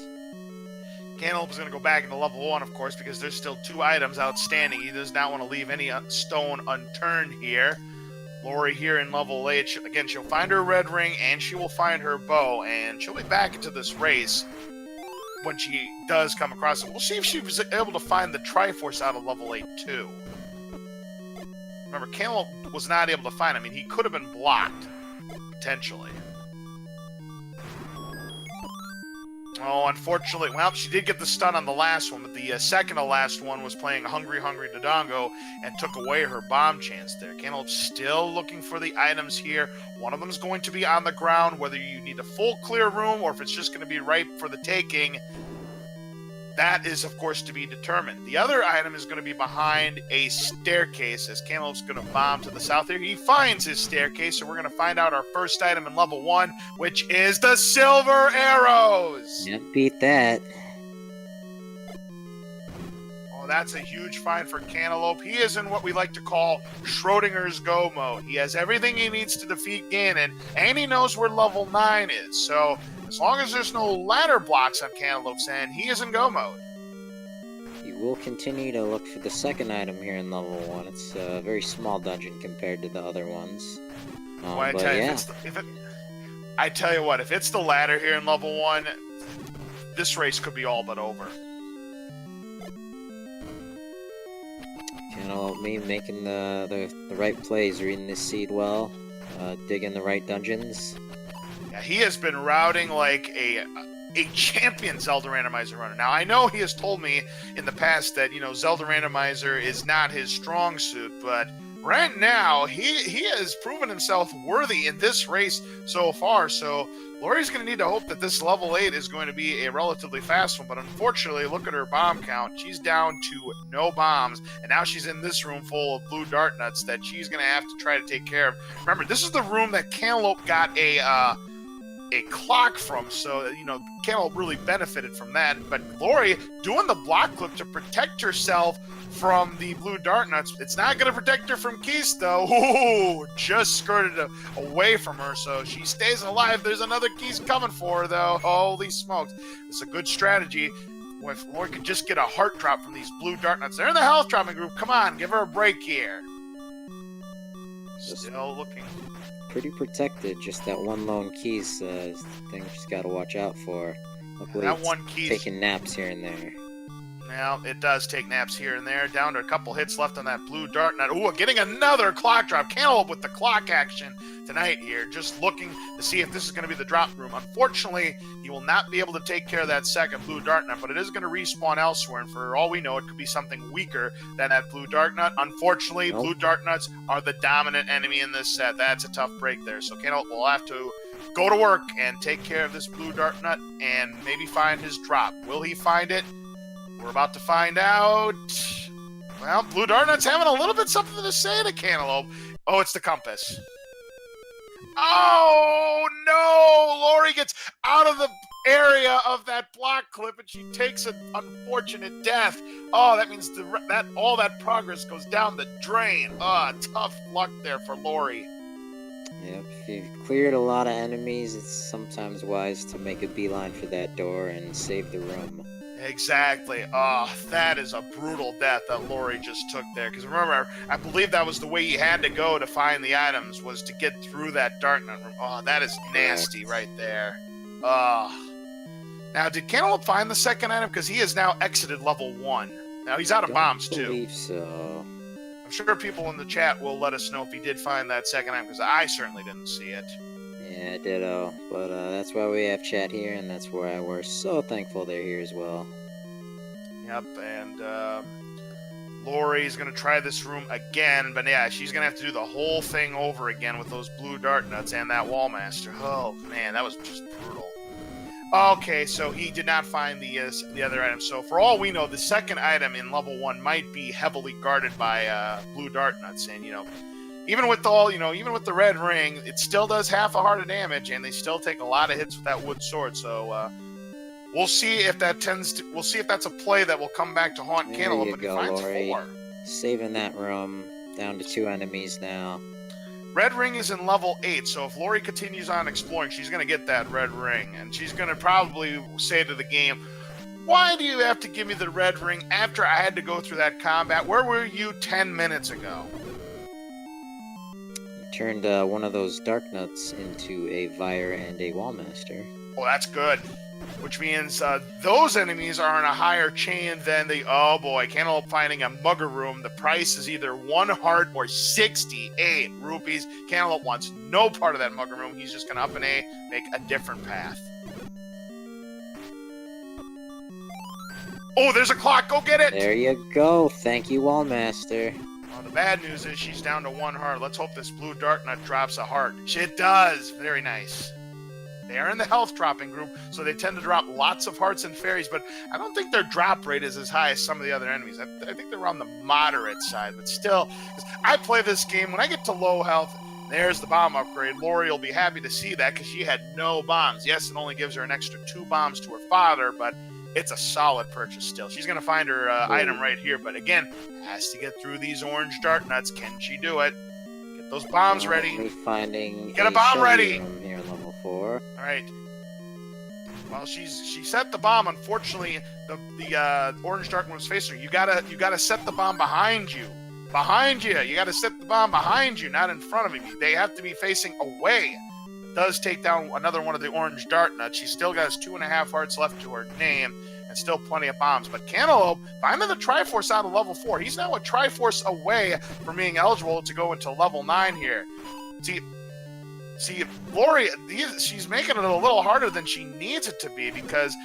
Cantaloupe is going to go back into level 1, of course, because there's still 2 items outstanding. He does not want to leave any stone unturned here. Laurie here in level 8. Again, she'll find her red ring, and she will find her bow, and she'll be back into this race when she does come across it. We'll see if she was able to find the Triforce out of level 8, too. Remember, Cantaloupe was not able to find him. I mean, he could have been blocked, potentially. Oh, unfortunately, well, she did get the stun on the last one, but the second to last one was playing Hungry Hungry Dodongo and took away her bomb chance there. Cantaloupe's still looking for the items here. One of them is going to be on the ground, whether you need a full clear room or if it's just going to be ripe for the taking. That is, of course, to be determined. The other item is going to be behind a staircase, as Cantaloupe's going to bomb to the south here. He finds his staircase, so we're going to find out our first item in level 1, which is the silver arrows. Can't beat that. Oh, that's a huge find for Cantaloupe. He is in what we like to call Schrodinger's Go mode. He has everything he needs to defeat Ganon, and he knows where level 9 is, so as long as there's no ladder blocks on Cantaloupe's end, he is in go mode. You will continue to look for the second item here in level 1. It's a very small dungeon compared to the other ones. Well, I tell you what, if it's the ladder here in level 1, this race could be all but over. Cantaloupe making the right plays, reading this seed well, digging the right dungeons. Yeah, he has been routing like a champion Zelda Randomizer runner. Now, I know he has told me in the past that, Zelda Randomizer is not his strong suit, but right now, he has proven himself worthy in this race so far, so Laurie's going to need to hope that this level 8 is going to be a relatively fast one, but unfortunately, look at her bomb count. She's down to no bombs, and now she's in this room full of blue dart nuts that she's going to have to try to take care of. Remember, this is the room that Cantaloupe got a clock from, so Cantaloupe really benefited from that. But Laurie doing the block clip to protect herself from the blue dart nuts. It's not going to protect her from Keese, though. Ooh, just skirted away from her, so she stays alive. There's another Keese coming for her, though. Holy smokes. It's a good strategy. If Laurie could just get a heart drop from these blue dart nuts. They're in the health dropping group. Come on, give her a break here. Still looking pretty protected. Just that one lone Keese thing she's got to watch out for. Hopefully that one Keese taking naps here and there. Well, it does take naps here and there. Down to a couple hits left on that blue dart nut. Ooh, getting another clock drop. Cantaloupe with the clock action tonight here. Just looking to see if this is going to be the drop room. Unfortunately, he will not be able to take care of that second blue dart nut, but it is going to respawn elsewhere, and for all we know, it could be something weaker than that blue dart nut. Unfortunately, blue dart nuts are the dominant enemy in this set. That's a tough break there. So Cantaloupe will have to go to work and take care of this blue dart nut and maybe find his drop. Will he find it? We're about to find out. Well, blue dart nut's having a little bit something to say to Cantaloupe. Oh, it's the compass. Oh, no! no! Laurie gets out of the area of that block clip, and she takes an unfortunate death. Oh, that means all that progress goes down the drain. Tough luck there for Laurie. Yep, if you've cleared a lot of enemies, it's sometimes wise to make a beeline for that door and save the room. Exactly. That is a brutal death that Laurie just took there. Because remember, I believe that was the way you had to go to find the items, was to get through that darkness room. Oh, that is nasty right there. Now, did Cantaloupe find the second item? Because he has now exited level 1. Now, he's out of bombs, too. I believe so. I'm sure people in the chat will let us know if he did find that second item, because I certainly didn't see it. Yeah, ditto. But that's why we have chat here, and that's why we're so thankful they're here as well. Yep, and Laurie's going to try this room again, but yeah, she's going to have to do the whole thing over again with those blue dart nuts and that wallmaster. Oh, man, that was just brutal. Okay, so he did not find the other item. So for all we know, the second item in level 1 might be heavily guarded by blue dart nuts, and even with the red ring, it still does half a heart of damage, and they still take a lot of hits with that wood sword. So we'll see if that's a play that will come back to haunt Cantaloupe, and he finds Laurie. 4. Saving that room, down to 2 enemies now. Red ring is in level 8, so if Laurie continues on exploring, she's going to get that red ring, and she's going to probably say to the game, "Why do you have to give me the red ring after I had to go through that combat? Where were you 10 minutes ago?" Turned one of those dark nuts into a Vire and a Wallmaster. Oh, that's good. Which means those enemies are in a higher chain than the... Oh boy, Cantaloupe finding a mugger room. The price is either 1 heart or 68 rupees. Cantaloupe wants no part of that mugger room. He's just going to up an A, make a different path. Oh, there's a clock. Go get it! There you go. Thank you, Wallmaster. Well, the bad news is she's down to 1 heart. Let's hope this blue dart nut drops a heart. It does. Very nice. They are in the health dropping group, so they tend to drop lots of hearts and fairies, but I don't think their drop rate is as high as some of the other enemies. I think they're on the moderate side, but still, I play this game, when I get to low health, there's the bomb upgrade. Laurie will be happy to see that because she had no bombs. Yes, it only gives her an extra 2 bombs to her father, but it's a solid purchase still. She's going to find her item right here, but again, has to get through these orange dart nuts. Can she do it? Get those bombs ready. Get a bomb ready. Here in level 4. All right. Well, she set the bomb. Unfortunately, the orange dart one was facing her. You gotta set the bomb behind you. Behind you. You gotta set the bomb behind you, not in front of you. They have to be facing away. It does take down another one of the orange dart nuts. She still has 2.5 hearts left to her name, and still plenty of bombs. But Cantaloupe finding the Triforce out of level 4. He's now a Triforce away from being eligible to go into level 9 here. See, Laurie, she's making it a little harder than she needs it to be, because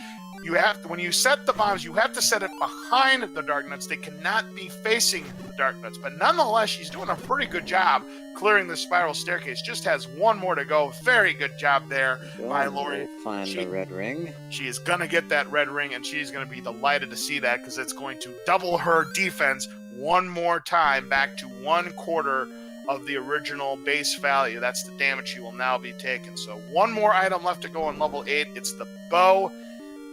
when you set the bombs, you have to set it behind the dark nuts. They cannot be facing the dark nuts. But nonetheless, she's doing a pretty good job clearing the spiral staircase. Just has 1 more to go. Very good job there by Laurie. Find the red ring. She is going to get that red ring, and she's going to be delighted to see that, because it's going to double her defense 1 more time back to 1/4 of the original base value. That's the damage she will now be taking. So 1 more item left to go on level 8. It's the bow.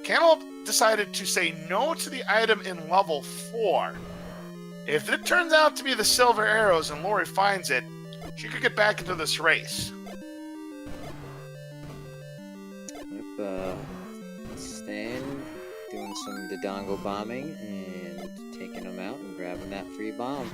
Cantaloupe decided to say no to the item in level 4. If it turns out to be the silver arrows and Laurie finds it, she could get back into this race. Yep, staying, doing some Dodongo bombing, and taking them out and grabbing that free bomb.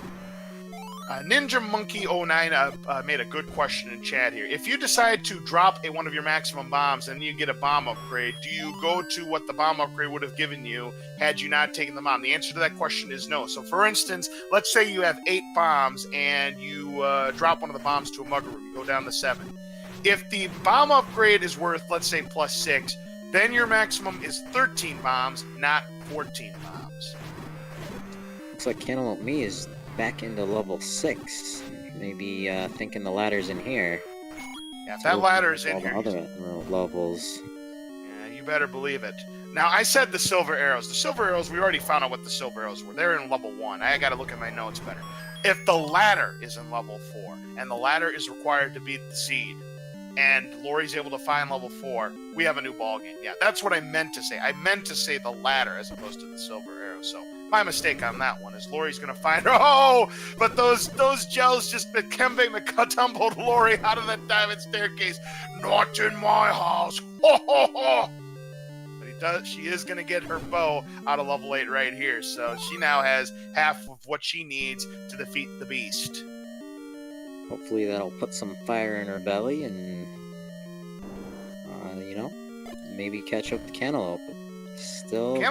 Ninja Monkey 09 made a good question in chat here. If you decide to drop one of your maximum bombs and you get a bomb upgrade, do you go to what the bomb upgrade would have given you had you not taken the bomb? The answer to that question is no. So for instance, let's say you have 8 bombs and you drop one of the bombs to a mugger room. You go down to 7. If the bomb upgrade is worth, let's say, +6, then your maximum is 13 bombs, not 14 bombs. Looks like Cantaloupe Me is back into level 6. Maybe thinking the ladder's in here. Yeah, if that ladder's in here. Other levels. Yeah, you better believe it. Now, I said the silver arrows. The silver arrows, we already found out what the silver arrows were. They're in level 1. I gotta look at my notes better. If the ladder is in level 4, and the ladder is required to beat the seed, and Laurie's able to find level 4, we have a new ball game. Yeah, that's what I meant to say. I meant to say the ladder as opposed to the silver arrow. So my mistake on that one is Laurie's going to find her. Oh, but those gels just tumbled Laurie out of that diamond staircase. Not in my house. Ho, ho, ho. But she is going to get her bow out of level 8 right here. So she now has half of what she needs to defeat the beast. Hopefully that'll put some fire in her belly and, maybe catch up the cantaloupe. Still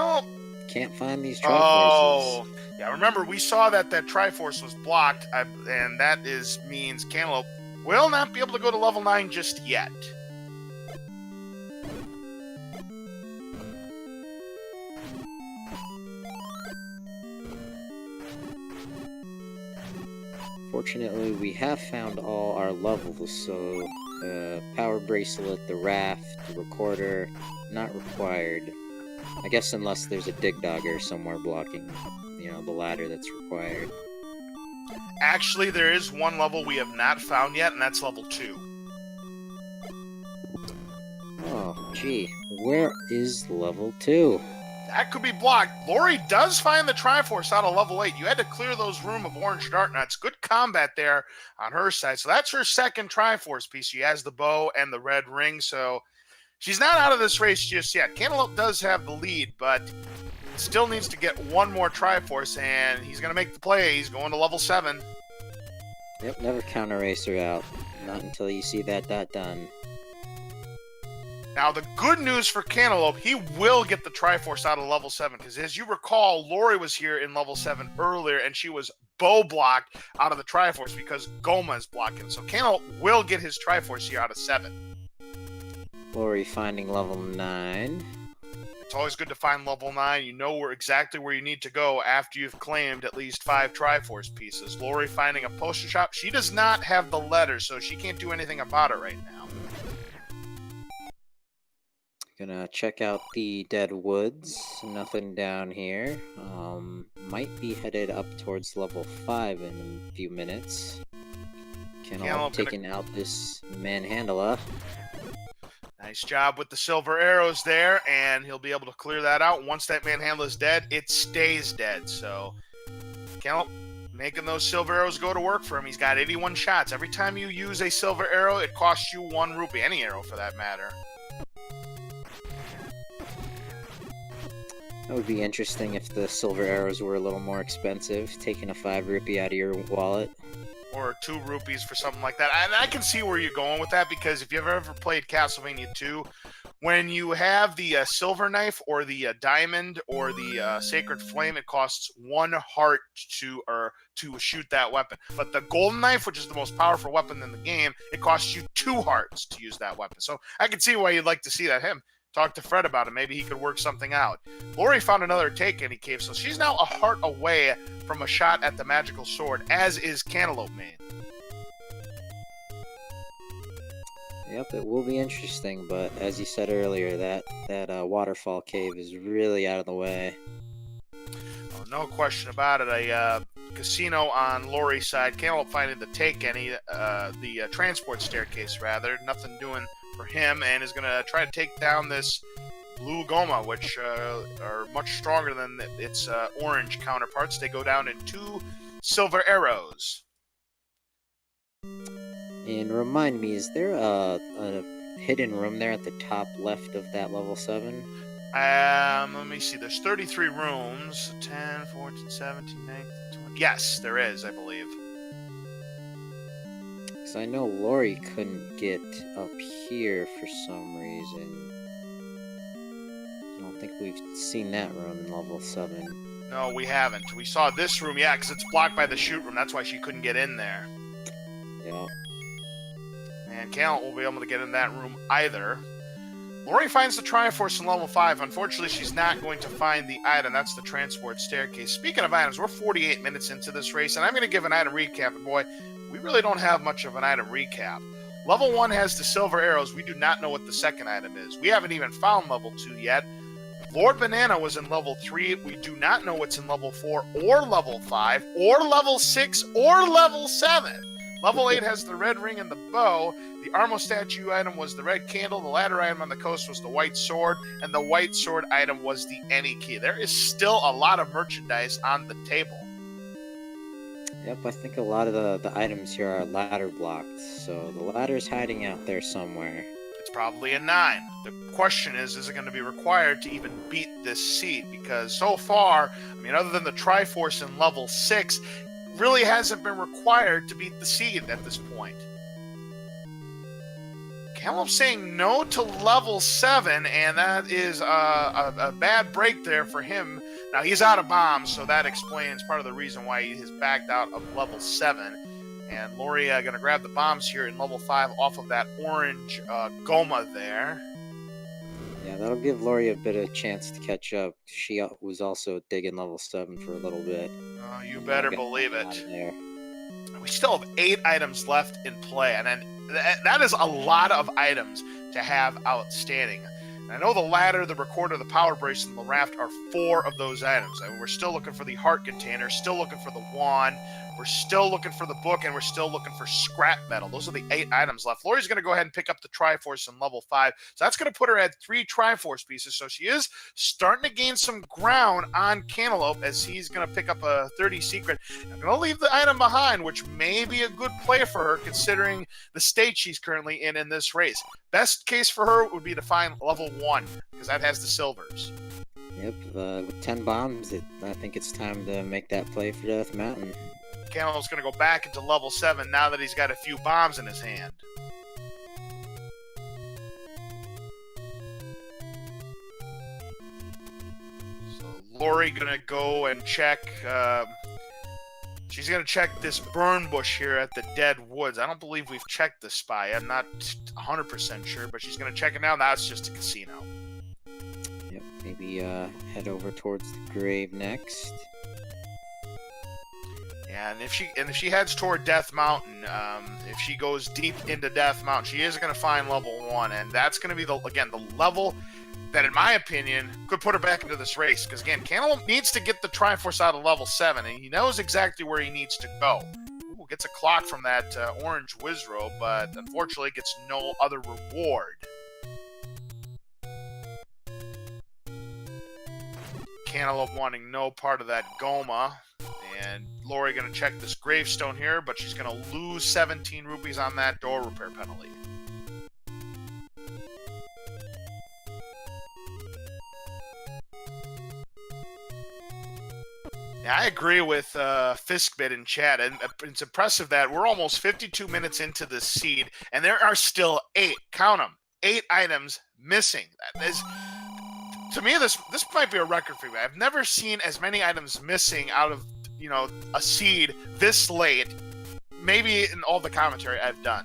can't find these Triforces. Oh, yeah, remember we saw that Triforce was blocked, and that means Cantaloupe will not be able to go to level 9 just yet. Fortunately, we have found all our levels, so power bracelet, the raft, the recorder, not required. I guess unless there's a dig dogger somewhere blocking, the ladder that's required. Actually, there is one level we have not found yet, and that's level 2. Oh, gee. Where is level 2? That could be blocked. Laurie does find the Triforce out of level 8. You had to clear those room of orange dart nuts. Good combat there on her side. So that's her second Triforce piece. She has the bow and the red ring, so she's not out of this race just yet. Cantaloupe does have the lead, but still needs to get one more Triforce, and he's going to make the play. He's going to level 7. Yep, never count a racer out. Not until you see that dot done. Now, the good news for Cantaloupe, he will get the Triforce out of level 7, because as you recall, Laurie was here in level 7 earlier, and she was bow blocked out of the Triforce because Goma is blocking. So Cantaloupe will get his Triforce here out of 7. Laurie finding level 9. It's always good to find level 9. You know exactly where you need to go after you've claimed at least 5 Triforce pieces. Laurie finding a potion shop. She does not have the letter, so she can't do anything about it right now. Gonna check out the dead woods. Nothing down here. Might be headed up towards level 5 in a few minutes. Cantaloupe taking out this manhandler. Nice job with the silver arrows there, and he'll be able to clear that out. Once that manhandler is dead, it stays dead. So Cantaloupe making those silver arrows go to work for him. He's got 81 shots. Every time you use a silver arrow, it costs you 1 rupee. Any arrow for that matter. That would be interesting if the silver arrows were a little more expensive, taking a 5 rupee out of your wallet. Or 2 rupees for something like that. And I can see where you're going with that, because if you've ever played Castlevania 2, when you have the silver knife or the diamond or the sacred flame, it costs 1 heart to shoot that weapon. But the golden knife, which is the most powerful weapon in the game, it costs you 2 hearts to use that weapon. So I can see why you'd like to see that. Talk to Fred about it. Maybe he could work something out. Laurie found another take-any cave, so she's now a heart away from a shot at the magical sword, as is Cantaloupe Man. Yep, it will be interesting, but as you said earlier, that waterfall cave is really out of the way. Oh, no question about it. A casino on Laurie's side. Cantaloupe finding the take-any, the transport staircase, rather. Nothing doing for him, and is going to try to take down this blue Goma, which are much stronger than its orange counterparts. They go down in 2 silver arrows. And remind me, is there a hidden room there at the top left of that level 7? Let me see. There's 33 rooms. 10, 14, 17, 19, 20. Yes, there is, I believe. Because I know Laurie couldn't get up here for some reason. I don't think we've seen that room in level 7. No, we haven't. We saw this room, yeah, because it's blocked by the shoot room. That's why she couldn't get in there. Yeah. And Cantaloupe won't be able to get in that room either. Laurie finds the Triforce in level 5. Unfortunately, she's not going to find the item. That's the transport staircase. Speaking of items, we're 48 minutes into this race, and I'm going to give an item recap. And boy, we really don't have much of an item recap. Level 1 has the silver arrows. We do not know what the second item is. We haven't even found level 2 yet. Lord Banana was in level 3. We do not know what's in level 4 or level 5 or level 6 or level 7. Level 8 has the red ring and the bow. The Armo statue item was the red candle. The ladder item on the coast was the white sword. And the white sword item was the any key. There is still a lot of merchandise on the table. Yep, I think a lot of the items here are ladder blocked, so the ladder's hiding out there somewhere. It's probably a 9. The question is it going to be required to even beat this seed? Because so far, I mean, other than the Triforce in level 6, really hasn't been required to beat the seed at this point. Cantaloup's saying no to level 7, and that is a bad break there for him. Now, he's out of bombs, so that explains part of the reason why he has backed out of level 7. And Laurie going to grab the bombs here in level 5 off of that orange Goma there. Yeah, that'll give Laurie a bit of chance to catch up. She was also digging level 7 for a little bit. Oh, you better believe it. There. We still have 8 items left in play, and then that is a lot of items to have outstanding. And I know the ladder, the recorder, the power bracelet, and the raft are 4 of those items. And we're still looking for the heart container, still looking for the wand, we're still looking for the book, and we're still looking for scrap metal. Those are the 8 items left. Laurie's going to go ahead and pick up the Triforce in level 5. So that's going to put her at 3 Triforce pieces. So she is starting to gain some ground on Cantaloupe as he's going to pick up a 30 secret. I'm going to leave the item behind, which may be a good play for her considering the state she's currently in this race. Best case for her would be to find level 1 because that has the silvers. Yep, with 10 bombs, I think it's time to make that play for Death Mountain. Cantaloupe's going to go back into level 7 now that he's got a few bombs in his hand. So Laurie going to go and check. She's going to check this burn bush here at the Dead Woods. I don't believe we've checked the spy. I'm not 100% sure, but she's going to check it now. Now it's just a casino. Yep, maybe head over towards the grave next. Yeah, and if she heads toward Death Mountain, if she goes deep into Death Mountain, she is going to find level 1, and that's going to be the level that, in my opinion, could put her back into this race. Because again, Cantaloupe needs to get the Triforce out of level 7, and he knows exactly where he needs to go. Ooh, gets a clock from that orange Wizrobe, but unfortunately gets no other reward. Cantaloupe wanting no part of that Goma. And Laurie going to check this gravestone here, but she's going to lose 17 rupees on that door repair penalty. Yeah, I agree with Fiskbit in chat, and it's impressive that we're almost 52 minutes into this seed, and there are still 8, count them, 8 items missing. That is, to me, this might be a record for me. I've never seen as many items missing out of a seed this late, maybe in all the commentary I've done.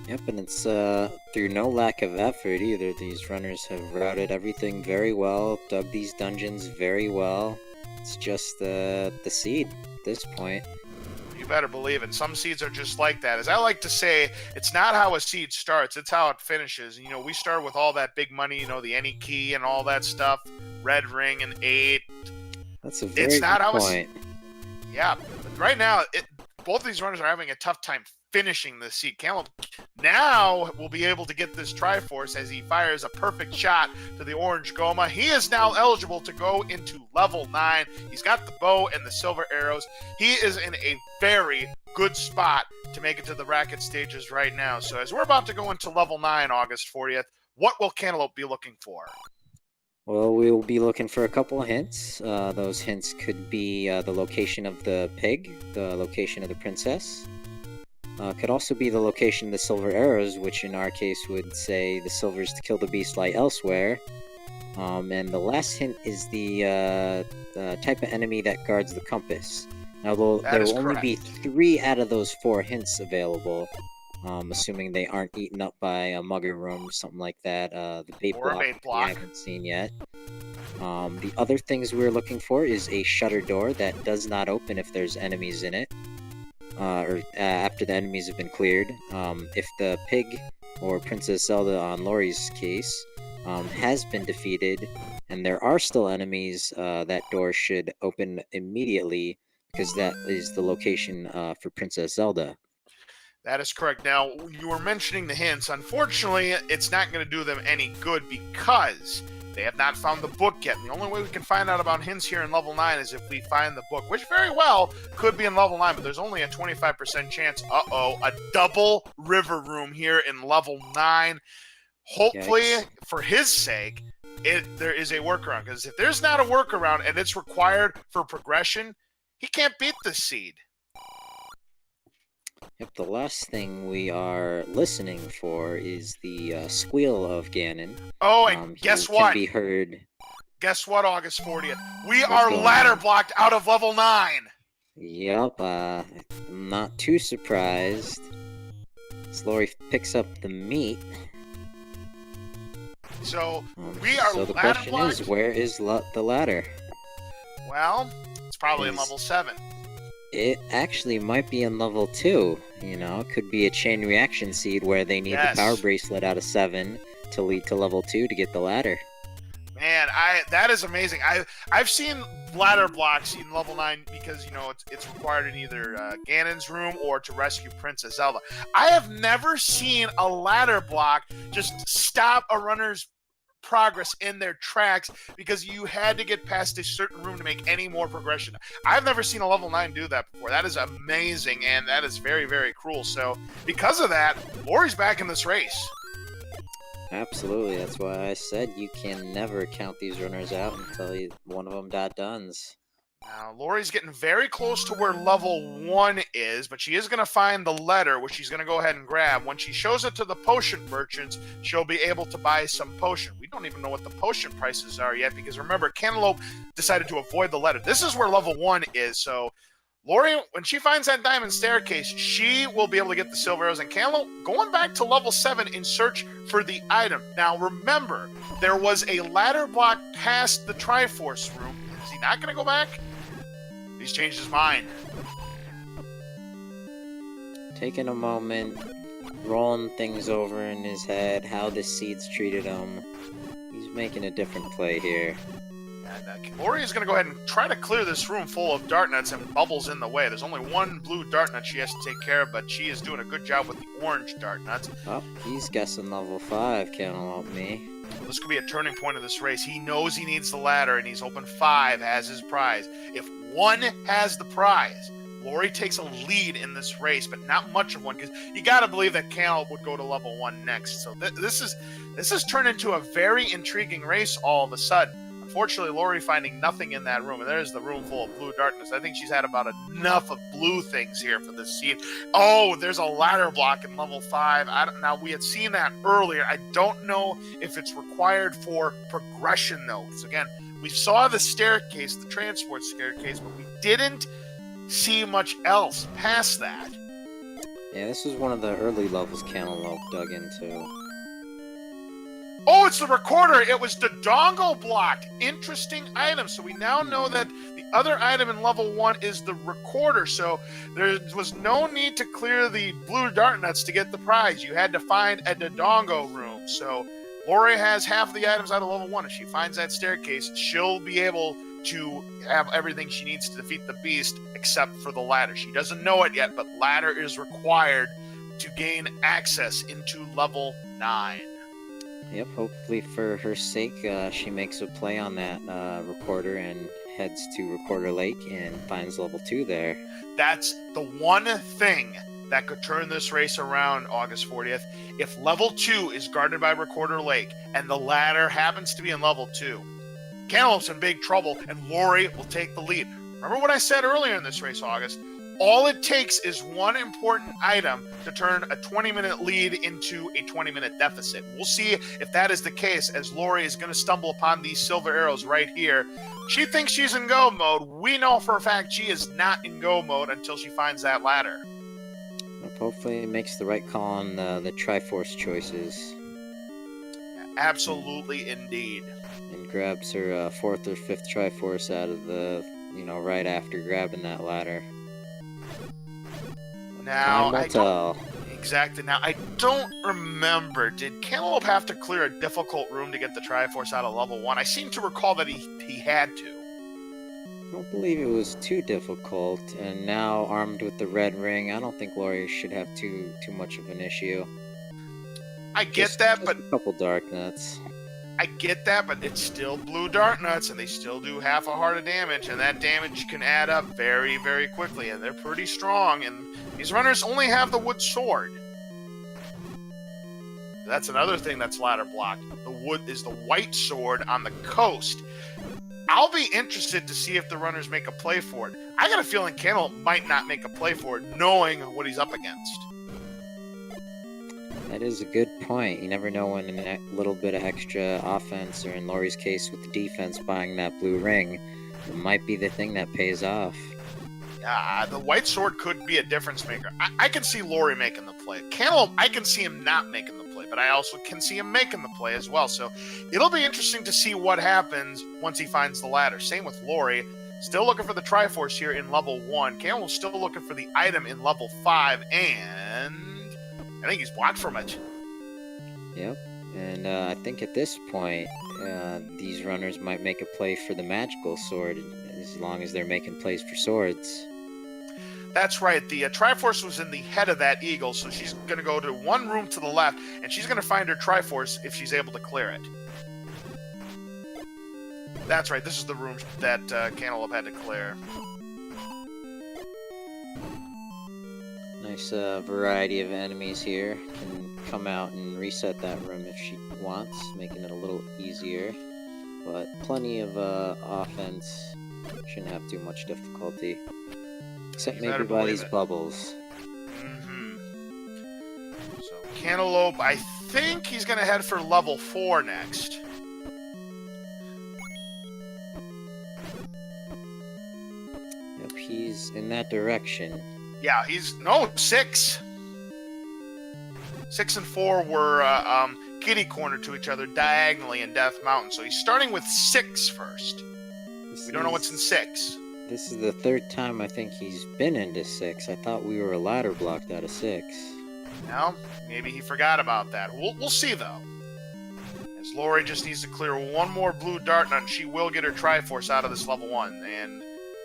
Yep, and it's through no lack of effort either. These runners have routed everything very well, dug these dungeons very well. It's just the seed at this point. You better believe it. Some seeds are just like that. As I like to say, it's not how a seed starts, it's how it finishes. We start with all that big money, the any key and all that stuff, red ring and 8. That's a very good point. Yeah, but right now, both of these runners are having a tough time finishing the seed. Cantaloupe now will be able to get this Triforce as he fires a perfect shot to the orange Goma. He is now eligible to go into level 9. He's got the bow and the silver arrows. He is in a very good spot to make it to the racket stages right now. So as we're about to go into level 9, August 40th, what will Cantaloupe be looking for? Well, we'll be looking for a couple of hints. Those hints could be the location of the pig, the location of the princess. Could also be the location of the silver arrows, which in our case would say the silvers to kill the beast lie elsewhere. And the last hint is the type of enemy that guards the compass. Now, there will only be 3 out of those 4 hints available, assuming they aren't eaten up by a mugger room or something like that. The bait block we haven't seen yet. The other things we're looking for is a shutter door that does not open if there's enemies in it, or after the enemies have been cleared. If the pig, or Princess Zelda on Laurie's case, has been defeated, and there are still enemies, that door should open immediately, because that is the location for Princess Zelda. That is correct. Now, you were mentioning the hints. Unfortunately, it's not going to do them any good because they have not found the book yet. And the only way we can find out about hints here in level 9 is if we find the book, which very well could be in level 9, but there's only a 25% chance. A double river room here in level 9. Hopefully, Yikes. for his sake, there is a workaround. Because if there's not a workaround and it's required for progression, he can't beat the seed. Yep, the last thing we are listening for is the squeal of Ganon. Oh, and guess he what? Can be heard. Guess what, August 40th? We What's are going ladder on? blocked out of level 9. Yep, I'm not too surprised. As Laurie picks up the meat. So, we are So the ladder question blocked. is, where is the ladder? Well, it's probably in Is- level 7. It actually might be in level 2, you know? It could be a chain reaction seed where they need Yes. the power bracelet out of 7 to lead to level 2 to get the ladder. Man, that is amazing. I've seen ladder blocks in level 9 because, you know, it's required in either Ganon's room or to rescue Princess Zelda. I have never seen a ladder block just stop a runner's progress in their tracks because you had to get past a certain room to make any more progression. I've never seen a level 9 do that before. That is amazing, and that is very, very cruel. So, because of that, Laurie's back in this race. Absolutely, that's why I said you can never count these runners out until one of them dones. Now, Laurie's getting very close to where level 1 is, but she is going to find the letter, which she's going to go ahead and grab. When she shows it to the potion merchants, she'll be able to buy some potion. We don't even know what the potion prices are yet, because remember, Cantaloupe decided to avoid the letter. This is where level 1 is, so Laurie, when she finds that diamond staircase, she will be able to get the silver arrows. And Cantaloupe going back to level 7 in search for the item. Now, remember, there was a ladder block past the Triforce room. Is he not going to go back? He's changed his mind. Taking a moment, rolling things over in his head, how the seeds treated him. He's making a different play here. And Laurie is going to go ahead and try to clear this room full of dart nuts and bubbles in the way. There's only one blue dart nut she has to take care of, but she is doing a good job with the orange dart nuts. Oh, he's guessing level 5, cantaloupe me. This could be a turning point of this race. He knows he needs the ladder, and he's hoping 5 has his prize. If 1 has the prize, Laurie takes a lead in this race, but not much of one, because you got to believe that Cantaloupe would go to level 1 next. So this has turned into a very intriguing race all of a sudden. Unfortunately, Laurie finding nothing in that room, and there's the room full of blue darkness. I think she's had about enough of blue things here for this seed. Oh, there's a ladder block in level 5. Now, we had seen that earlier. I don't know if it's required for progression, though. Because, again, we saw the staircase, the transport staircase, but we didn't see much else past that. Yeah, this was one of the early levels Cantaloupe dug into. Oh, it's the recorder. It was the dongle block. Interesting item. So we now know that the other item in level 1 is the recorder. So there was no need to clear the blue dart nuts to get the prize. You had to find a Dodongo room. So Laurie has half the items out of level 1. If she finds that staircase, she'll be able to have everything she needs to defeat the beast except for the ladder. She doesn't know it yet, but ladder is required to gain access into level 9. Yep, hopefully for her sake, she makes a play on that recorder and heads to Recorder Lake and finds level 2 there. That's the one thing that could turn this race around, August 40th. If level 2 is guarded by Recorder Lake and the ladder happens to be in level 2, Cantaloupe's in big trouble and Laurie will take the lead. Remember what I said earlier in this race, August? All it takes is one important item to turn a 20-minute lead into a 20-minute deficit. We'll see if that is the case, as Laurie is going to stumble upon these silver arrows right here. She thinks she's in go mode. We know for a fact she is not in go mode until she finds that ladder. Hopefully it makes the right call on the Triforce choices. Absolutely, indeed. And grabs her 4th or 5th Triforce out of the, right after grabbing that ladder. Now, Time will tell. Exactly. Now, I don't remember. Did Cantaloupe have to clear a difficult room to get the Triforce out of level 1? I seem to recall that he had to. I don't believe it was too difficult, and now armed with the red ring, I don't think Laurie should have too much of an issue. I get that, but a couple dark nuts. I get that, but it's still blue dart nuts, and they still do half a heart of damage, and that damage can add up very, very quickly, and they're pretty strong, and these runners only have the wood sword. That's another thing that's ladder blocked. The wood is the white sword on the coast. I'll be interested to see if the runners make a play for it. I got a feeling Cantaloupe might not make a play for it, knowing what he's up against. That is a good point. You never know when a little bit of extra offense, or in Laurie's case with the defense buying that blue ring, it might be the thing that pays off. The white sword could be a difference maker. I can see Laurie making the play. Cantaloupe, I can see him not making the play, but I also can see him making the play as well. So it'll be interesting to see what happens once he finds the ladder. Same with Laurie. Still looking for the Triforce here in level 1. Cantaloupe's still looking for the item in level 5, and I think he's blocked from it. Yep, and I think at this point, these runners might make a play for the magical sword, as long as they're making plays for swords. That's right. The Triforce was in the head of that eagle, so she's going to go to one room to the left, and she's going to find her Triforce if she's able to clear it. That's right. This is the room that Cantaloupe had to clear. Nice variety of enemies here. Can come out and reset that room if she wants, making it a little easier. But plenty of offense. Shouldn't have too much difficulty. Except maybe by these bubbles. So Cantaloupe, I think he's going to head for level 4 next. Yep, he's in that direction. Yeah, he's... No, 6. 6 and 4 were kitty corner to each other diagonally in Death Mountain. So he's starting with 6 first. We don't know what's in 6. This is the 3rd time I think he's been into 6. I thought we were ladder blocked out of 6. Well, maybe he forgot about that. We'll see, though. As Laurie just needs to clear one more blue dart nut, and she will get her Triforce out of this level 1. And,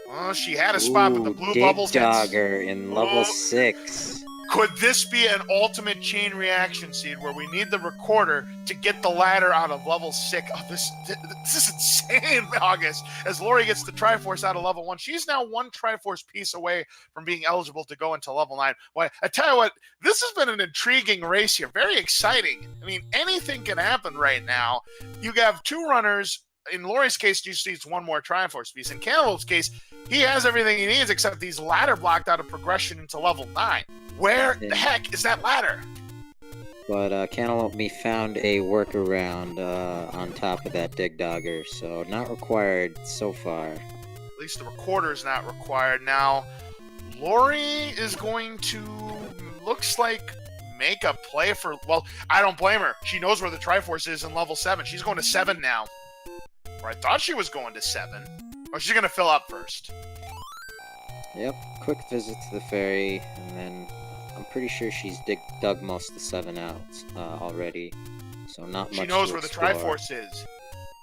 well, she had a spot, but the blue bubbles... Dogger in level 6. Could this be an ultimate chain reaction seed where we need the recorder to get the ladder out of level 6? Oh, this is insane, August. As Laurie gets the Triforce out of level 1, she's now one Triforce piece away from being eligible to go into level 9. Well, I tell you what, this has been an intriguing race here. Very exciting. I mean, anything can happen right now. You have 2 runners. In Laurie's case, she just needs one more Triforce piece. In Cantaloupe's case, he has everything he needs except he's ladder blocked out of progression into level 9. Where the heck is that ladder? But Cantaloupe me found a workaround on top of that dig dogger, so not required so far. At least the recorder is not required. Now, Laurie is going to, looks like, make a play for, well, I don't blame her. She knows where the Triforce is in level 7. She's going to 7 now. Or I thought she was going to 7. Or she's going to fill up first. Yep, quick visit to the ferry, and then I'm pretty sure she's dug most of the 7 out already, so not much. She knows where the Triforce is.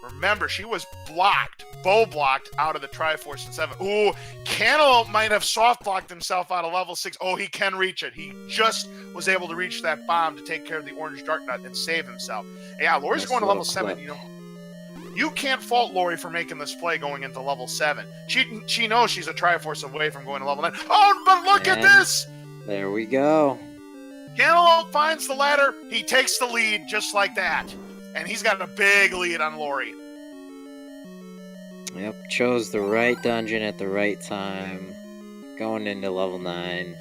Remember, she was blocked, bow blocked out of the Triforce in 7. Ooh, Cantaloupe might have soft blocked himself out of level 6. Oh, he can reach it. He just was able to reach that bomb to take care of the orange dark nut and save himself. Yeah, Laurie's going to level 7. You know, you can't fault Laurie for making this play going into level 7. She knows she's a Triforce away from going to level 9. Oh, but look at this! There we go. Cantaloupe finds the ladder. He takes the lead just like that. And he's got a big lead on Laurie. Yep, chose the right dungeon at the right time. Going into level 9.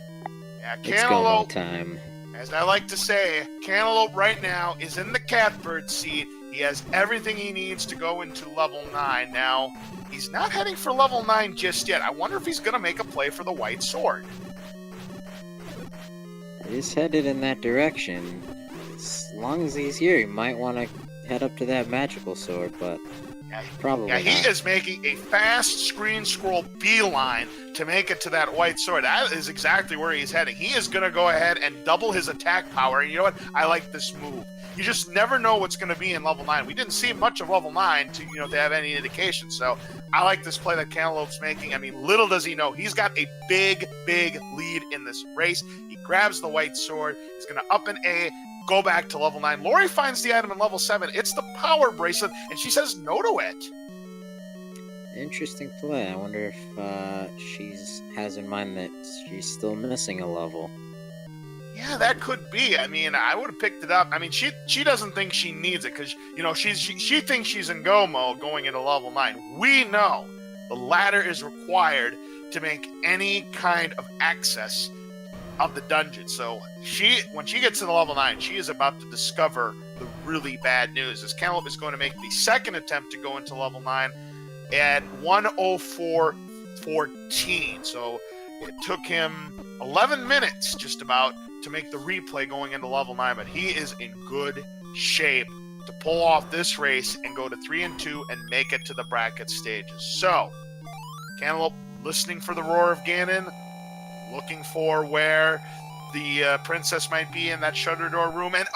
Yeah, it's going time. As I like to say, Cantaloupe right now is in the catbird seat. He has everything he needs to go into level 9. Now, he's not heading for level 9 just yet. I wonder if he's going to make a play for the white sword. He's headed in that direction. As long as he's here, he might want to head up to that magical sword, but probably not. He is making a fast screen scroll beeline to make it to that white sword. That is exactly where he's heading. He is going to go ahead and double his attack power. And you know what? I like this move. you just never know what's going to be in level 9. We didn't see much of level 9 to to have any indication. So I like this play that Cantaloupe's making. I mean, little does he know, he's got a big lead in this race. He grabs the white sword. He's going to up an A, go back to level 9. Laurie finds the item in level 7. It's the power bracelet, and she says no to it. Interesting play. I wonder if she has in mind that she's still missing a level. Yeah, that could be. I mean, I would have picked it up. I mean, she doesn't think she needs it because, she thinks she's in go mode going into level 9. We know the ladder is required to make any kind of access of the dungeon. So when she gets to the level 9, she is about to discover the really bad news. As Cantaloupe is going to make the second attempt to go into level 9 at 1:04:14. So it took him 11 minutes just about to make the replay going into level 9, but he is in good shape to pull off this race and go to 3-2 and make it to the bracket stages. So Cantaloupe listening for the roar of Ganon, looking for where the princess might be in that shutter door room, and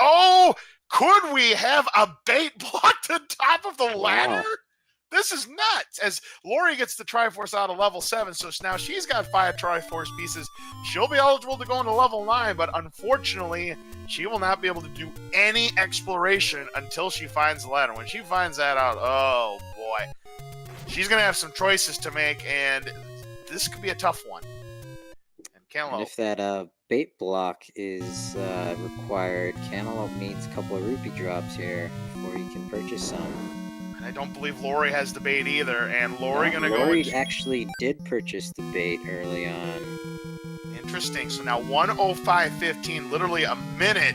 could we have a bait blocked on top of the ladder? Wow. This is nuts, as Laurie gets the Triforce out of level 7, so now she's got 5 Triforce pieces. She'll be eligible to go into level 9, but unfortunately, she will not be able to do any exploration until she finds the ladder. When she finds that out, oh boy, she's going to have some choices to make, and this could be a tough one. And if that bait block is required, Cantaloupe needs a couple of rupee drops here before he can purchase some. I don't believe Laurie has the bait either, and Laurie going to go... Laurie actually did purchase the bait early on. Interesting. So now 1:05:15, literally a minute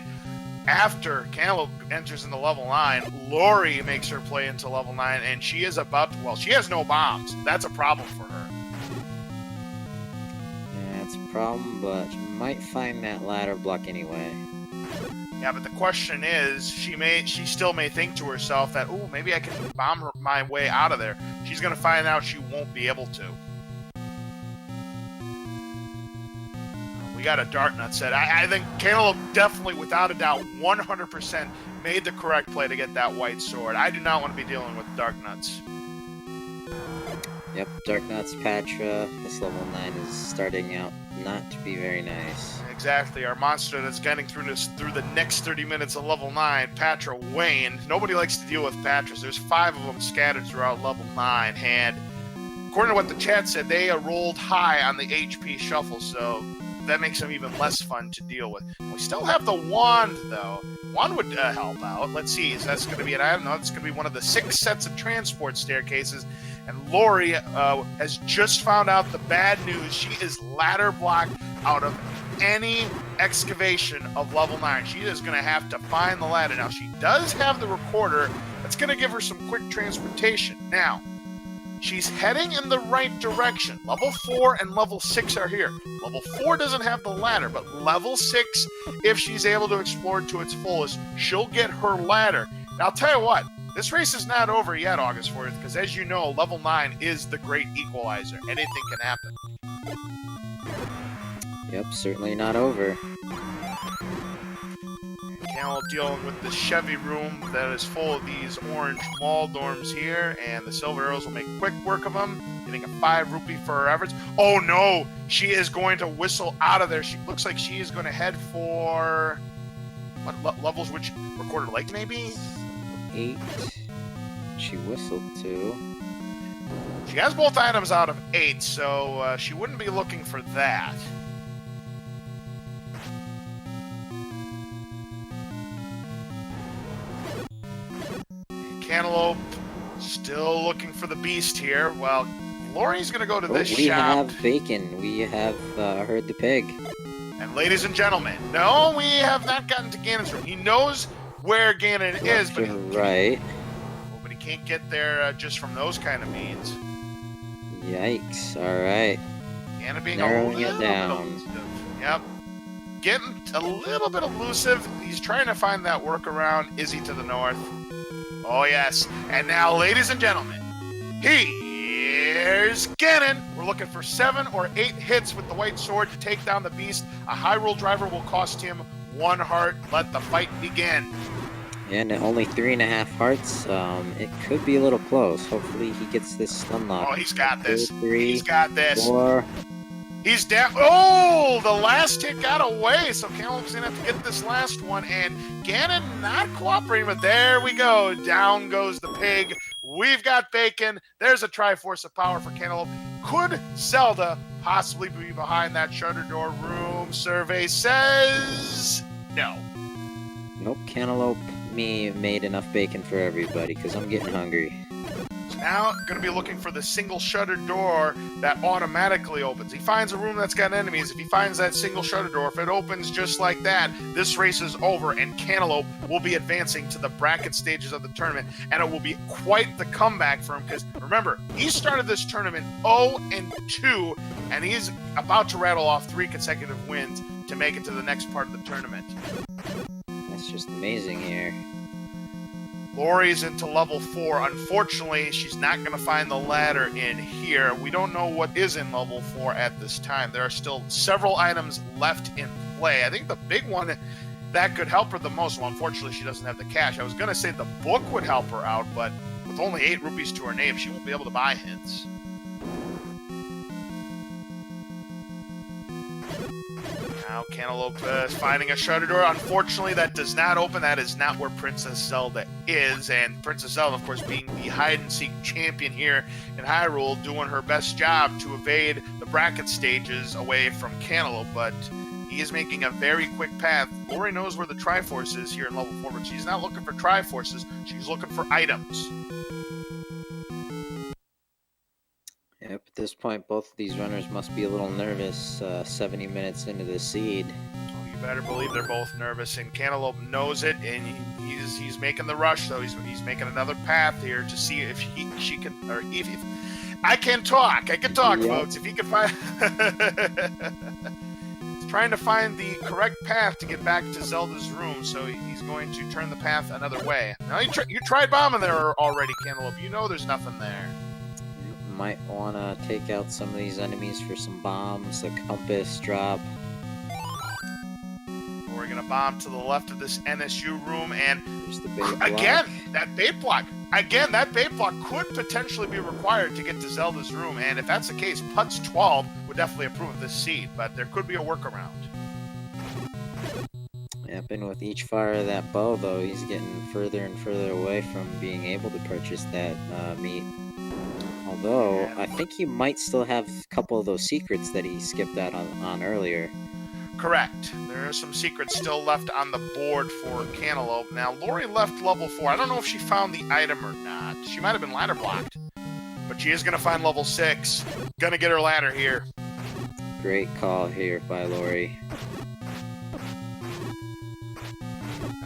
after Cantaloupe enters into level 9, Laurie makes her play into level 9, and she is about to... Well, she has no bombs. That's a problem for her. Yeah, it's a problem, but she might find that ladder block anyway. Yeah, but the question is, she still may think to herself that, maybe I can bomb my way out of there. She's going to find out she won't be able to. We got a Dark Nut set. I think Cantaloupe definitely, without a doubt, 100% made the correct play to get that white sword. I do not want to be dealing with Dark Nuts. Yep, Dark Nuts Patra. This level 9 is starting out not to be very nice. Exactly, our monster that's getting through the next 30 minutes of level 9, Patra Wayne. Nobody likes to deal with Patras. There's 5 of them scattered throughout level 9, and according to what the chat said, they rolled high on the HP shuffle, so that makes them even less fun to deal with. We still have the wand, though. Wand would help out. Let's see, is that going to be an item? No, it's going to be one of the 6 sets of transport staircases. And Laurie has just found out the bad news. She is ladder blocked out of any excavation of level 9. She is going to have to find the ladder. Now, she does have the recorder. That's going to give her some quick transportation. Now, she's heading in the right direction. Level 4 and level 6 are here. Level 4 doesn't have the ladder, but level 6, if she's able to explore it to its fullest, she'll get her ladder. Now, I'll tell you what, this race is not over yet, August 4th, because as you know, level 9 is the great equalizer. Anything can happen. Yep, certainly not over. Cantaloupe dealing with the Chevy room that is full of these orange Maldorms here, and the Silver Arrows will make quick work of them. Getting a 5 rupee for her efforts. Oh no! She is going to whistle out of there. She looks like she is going to head for... What levels would she... Recorder Lake, maybe? 8. She whistled to. She has both items out of 8, so she wouldn't be looking for that. Cantaloupe still looking for the beast here. Well, Laurie's going to go to this we shop. We have bacon. We have heard the pig. And ladies and gentlemen, no, we have not gotten to Ganon's room. He knows where Ganon is, but he can't get there just from those kind of means. Yikes! All right. Ganon being narrowing a little it down. bit elusive. Yep. Getting a little bit elusive. He's trying to find that workaround. Is he to the north? Oh, yes. And now, ladies and gentlemen, here's Ganon. We're looking for 7 or 8 hits with the white sword to take down the beast. A high roll driver will cost him 1 heart. Let the fight begin. And only 3.5 hearts. It could be a little close. Hopefully he gets this unlocked. Oh, he's got this. 2, 3, He's got this. 4. He's down. Oh, the last hit got away. So Cantaloupe's going to have to get this last one. And Ganon not cooperating, but there we go. Down goes the pig. We've got bacon. There's a Triforce of Power for Cantaloupe. Could Zelda possibly be behind that shutter door? Room survey says no. Nope, Cantaloupe me made enough bacon for everybody because I'm getting hungry. Now, going to be looking for the single shutter door that automatically opens. He finds a room that's got enemies. If he finds that single shutter door, if it opens just like that, this race is over, and Cantaloupe will be advancing to the bracket stages of the tournament, and it will be quite the comeback for him, because remember, he started this tournament 0-2, and he's about to rattle off 3 consecutive wins to make it to the next part of the tournament. That's just amazing here. Laurie's into level 4. Unfortunately, she's not going to find the ladder in here. We don't know what is in level 4 at this time. There are still several items left in play. I think the big one that could help her the most, well, unfortunately, she doesn't have the cash. I was going to say the book would help her out, but with only 8 rupees to her name, she won't be able to buy hints. Now Cantaloupe is finding a shutter door. Unfortunately, that does not open. That is not where Princess Zelda is. And Princess Zelda, of course, being the hide-and-seek champion here in Hyrule, doing her best job to evade the bracket stages away from Cantaloupe. But he is making a very quick path. Laurie knows where the Triforce is here in level 4, but she's not looking for Triforces. She's looking for items. Yep, at this point, both of these runners must be a little nervous 70 minutes into the seed. Oh, you better believe they're both nervous, and Cantaloupe knows it, and he's making the rush, though. He's making another path here to see if she can, or if I can talk. I can talk, yep. Folks. If he can find... He's trying to find the correct path to get back to Zelda's room, so he's going to turn the path another way. Now, you tried bombing there already, Cantaloupe. You know there's nothing there. Might want to take out some of these enemies for some bombs, a compass drop. We're going to bomb to the left of this NSU room, and the bait again, that bait block. Again, that bait block could potentially be required to get to Zelda's room, and if that's the case, Putz 12 would definitely approve of this seed, but there could be a workaround. Yep, and with each fire of that bow, though, he's getting further and further away from being able to purchase that meat. Although, I think he might still have a couple of those secrets that he skipped out on earlier. Correct. There are some secrets still left on the board for Cantaloupe. Now, Laurie left level 4. I don't know if she found the item or not. She might have been ladder blocked. But she is going to find level 6. Going to get her ladder here. Great call here by Laurie.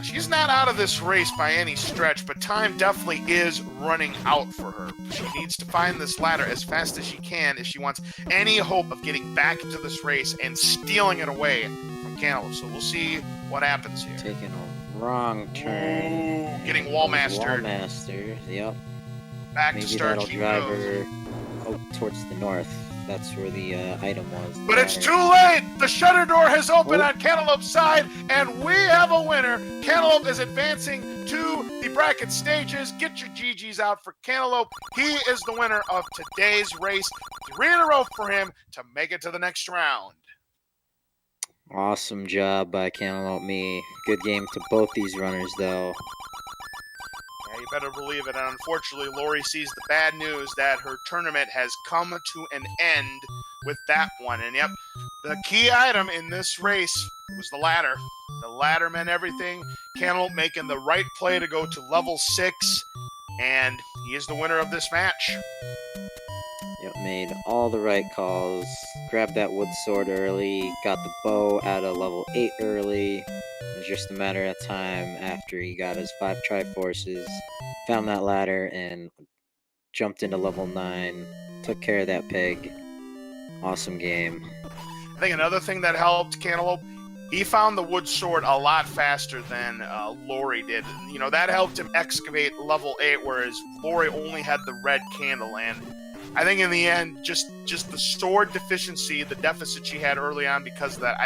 She's not out of this race by any stretch, but time definitely is running out for her. She needs to find this ladder as fast as she can if she wants any hope of getting back into this race and stealing it away from Cantaloupe. So we'll see what happens here. Taking a wrong turn. Ooh, getting wall mastered. Wall master, yep. Back Maybe to start that'll she drive goes. her towards the north. That's where the item was. But it's too late! The shutter door has opened on Cantaloupe's side, and we have a winner. Cantaloupe is advancing to the bracket stages. Get your GGs out for Cantaloupe. He is the winner of today's race. 3 in a row for him to make it to the next round. Awesome job by Cantaloupe me. Good game to both these runners, though. Yeah, you better believe it. And unfortunately, Laurie sees the bad news that her tournament has come to an end with that one. And yep, the key item in this race was the ladder. The ladder meant everything. Cantaloupe making the right play to go to level 6. And he is the winner of this match. Yep, made all the right calls. Grabbed that wood sword early. Got the bow at a level 8 early. It was just a matter of time after he got his 5 Triforces, found that ladder, and jumped into level 9. Took care of that pig. Awesome game. I think another thing that helped Cantaloupe, he found the wood sword a lot faster than Laurie did. You know, that helped him excavate level 8, whereas Laurie only had the red candle. And I think in the end, just the sword deficiency, the deficit she had early on because of that,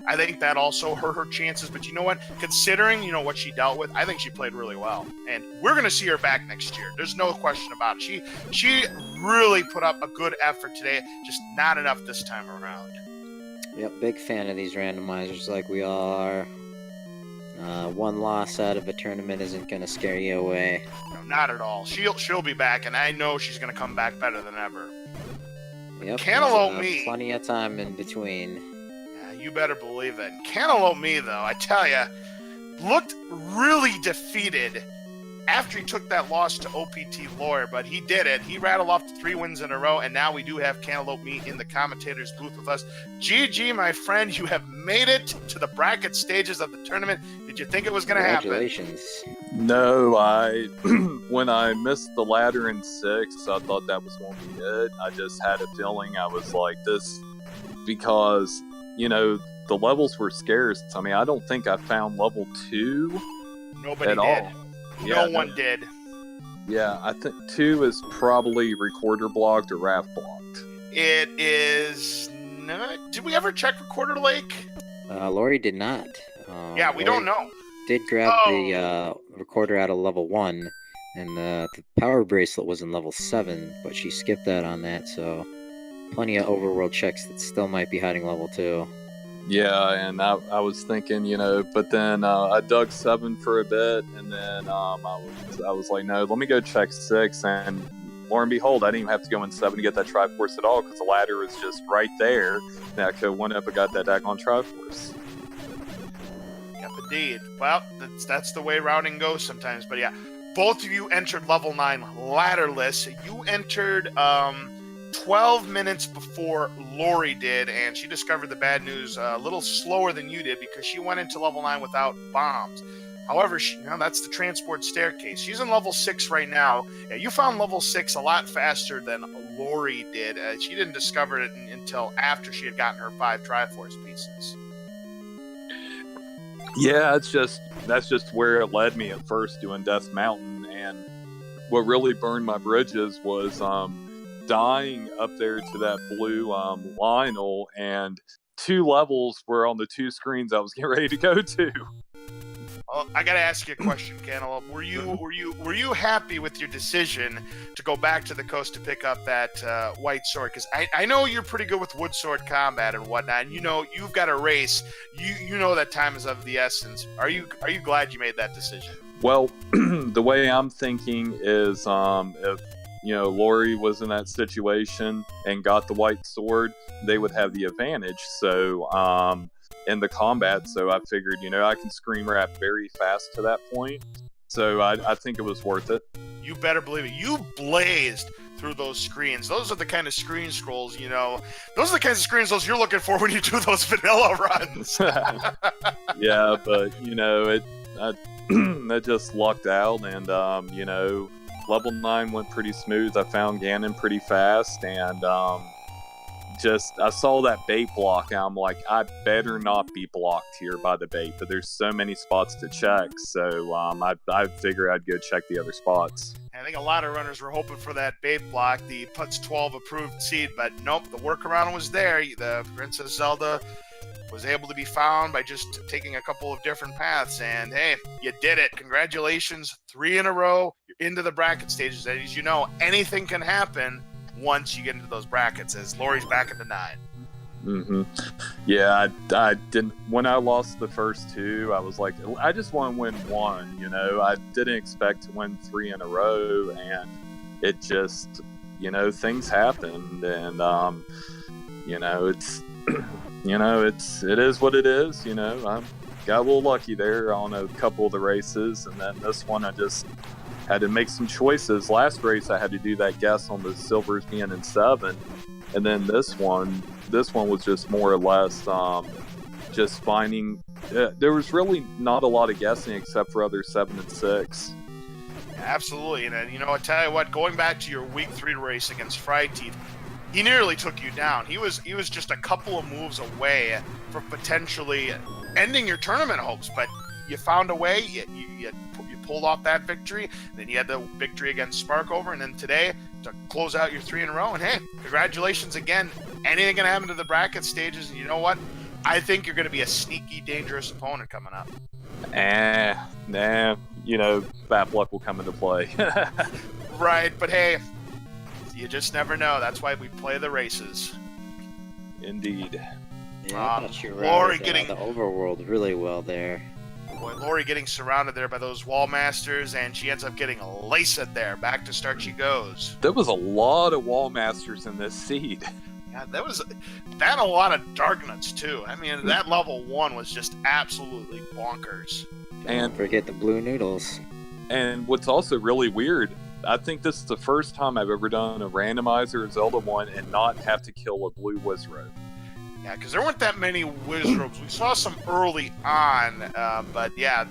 I think that also hurt her chances. But you know what? Considering, what she dealt with, I think she played really well. And we're going to see her back next year. There's no question about it. She really put up a good effort today, just not enough this time around. Yep, big fan of these randomizers like we all are. One loss out of a tournament isn't going to scare you away. No, not at all. She'll be back, and I know she's going to come back better than ever. Yep, Cantaloupe Me. Plenty of time in between. Yeah, you better believe it. Cantaloupe Me, though, I tell you, looked really defeated after he took that loss to OPT Lawyer, but he did it. He rattled off 3 wins in a row, and now we do have Cantaloupe Me in the commentator's booth with us. GG, my friend, you have made it to the bracket stages of the tournament. Did you think it was going to happen? Congratulations. No, when I missed the ladder in 6, I thought that was going to be it. I just had a feeling I was like this because, the levels were scarce. I mean, I don't think I found level 2 Nobody at did. all. No one did. Yeah, I think 2 is probably recorder blocked or raft blocked. It is not. Did we ever check Recorder Lake? Laurie did not. Yeah, we don't know. Did grab the recorder out of level 1, and the power bracelet was in level 7, but she skipped that on that, so plenty of overworld checks that still might be hiding level 2. Yeah, and I was thinking, but then I dug 7 for a bit, and then I was like, no, let me go check 6, and lo and behold, I didn't even have to go in 7 to get that Triforce at all, because the ladder was just right there, and I could have went up and got that daggone Triforce. Yep, indeed. Well, that's the way routing goes sometimes, but yeah, both of you entered level 9 ladderless. You entered 12 minutes before Laurie did, and she discovered the bad news a little slower than you did because she went into level 9 without bombs. However, that's the transport staircase. She's in level 6 right now. Yeah, you found level 6 a lot faster than Laurie did. She didn't discover it until after she had gotten her 5 Triforce pieces. Yeah, that's just where it led me at first, doing Death Mountain, and what really burned my bridges was dying up there to that blue Lionel, and 2 levels were on the 2 screens I was getting ready to go to. Well, I gotta ask you a question, Cantaloupe. Were you happy with your decision to go back to the coast to pick up that white sword? Because I know you're pretty good with wood sword combat and whatnot. And you've got a race. You know that time is of the essence. Are you glad you made that decision? Well, the way I'm thinking is if Laurie was in that situation and got the white sword, they would have the advantage. So, in the combat, so I figured, I can scream rap very fast to that point. So I think it was worth it. You better believe it. You blazed through those screens. Those are the kind of screen scrolls, those are the kinds of screen scrolls you're looking for when you do those vanilla runs. Yeah, but, I just lucked out, and, level 9 went pretty smooth. I found Ganon pretty fast, and I saw that bait block, and I'm like, I better not be blocked here by the bait, but there's so many spots to check, so I figured I'd go check the other spots. I think a lot of runners were hoping for that bait block, the Putz 12 approved seed, but nope, the workaround was there. The Princess Zelda was able to be found by just taking a couple of different paths, and hey, you did it. Congratulations, 3 in a row. You're into the bracket stages, and as you know, anything can happen once you get into those brackets, as Laurie's back into 9. Mm-hmm. Yeah, I didn't. When I lost the first 2, I was like, I just want to win 1. I didn't expect to win 3 in a row, and it just, things happened, and it's, it is what it is. I got a little lucky there on a couple of the races, and then this one I just had to make some choices. Last race I had to do that guess on the silvers being in 7, and then this one was just more or less just finding. There was really not a lot of guessing except for other 7 and 6. Absolutely, and I tell you what, going back to your week 3 race against Freyteeth, he nearly took you down. He was just a couple of moves away from potentially ending your tournament hopes, but you found a way. You pulled off that victory. Then you had the victory against Sparkover, and then today to close out your 3 in a row. And hey, congratulations again. Anything can happen to the bracket stages, and you know what? I think you're going to be a sneaky, dangerous opponent coming up. Nah. You know, bad luck will come into play. Right, but hey, you just never know. That's why we play the races. Indeed. Yeah, I thought you Laurie routed getting the overworld really well there. Boy, Laurie getting surrounded there by those wall masters, and she ends up getting laced there. Back to start she goes. There was a lot of wall masters in this seed. Yeah, that a lot of dark nuts too. I mean, that level 1 was just absolutely bonkers. Don't forget the blue noodles. And what's also really weird, I think this is the first time I've ever done a randomizer Zelda 1 and not have to kill a blue Wizrobe. Yeah, because there weren't that many Wizrobes. We saw some early on, but yeah,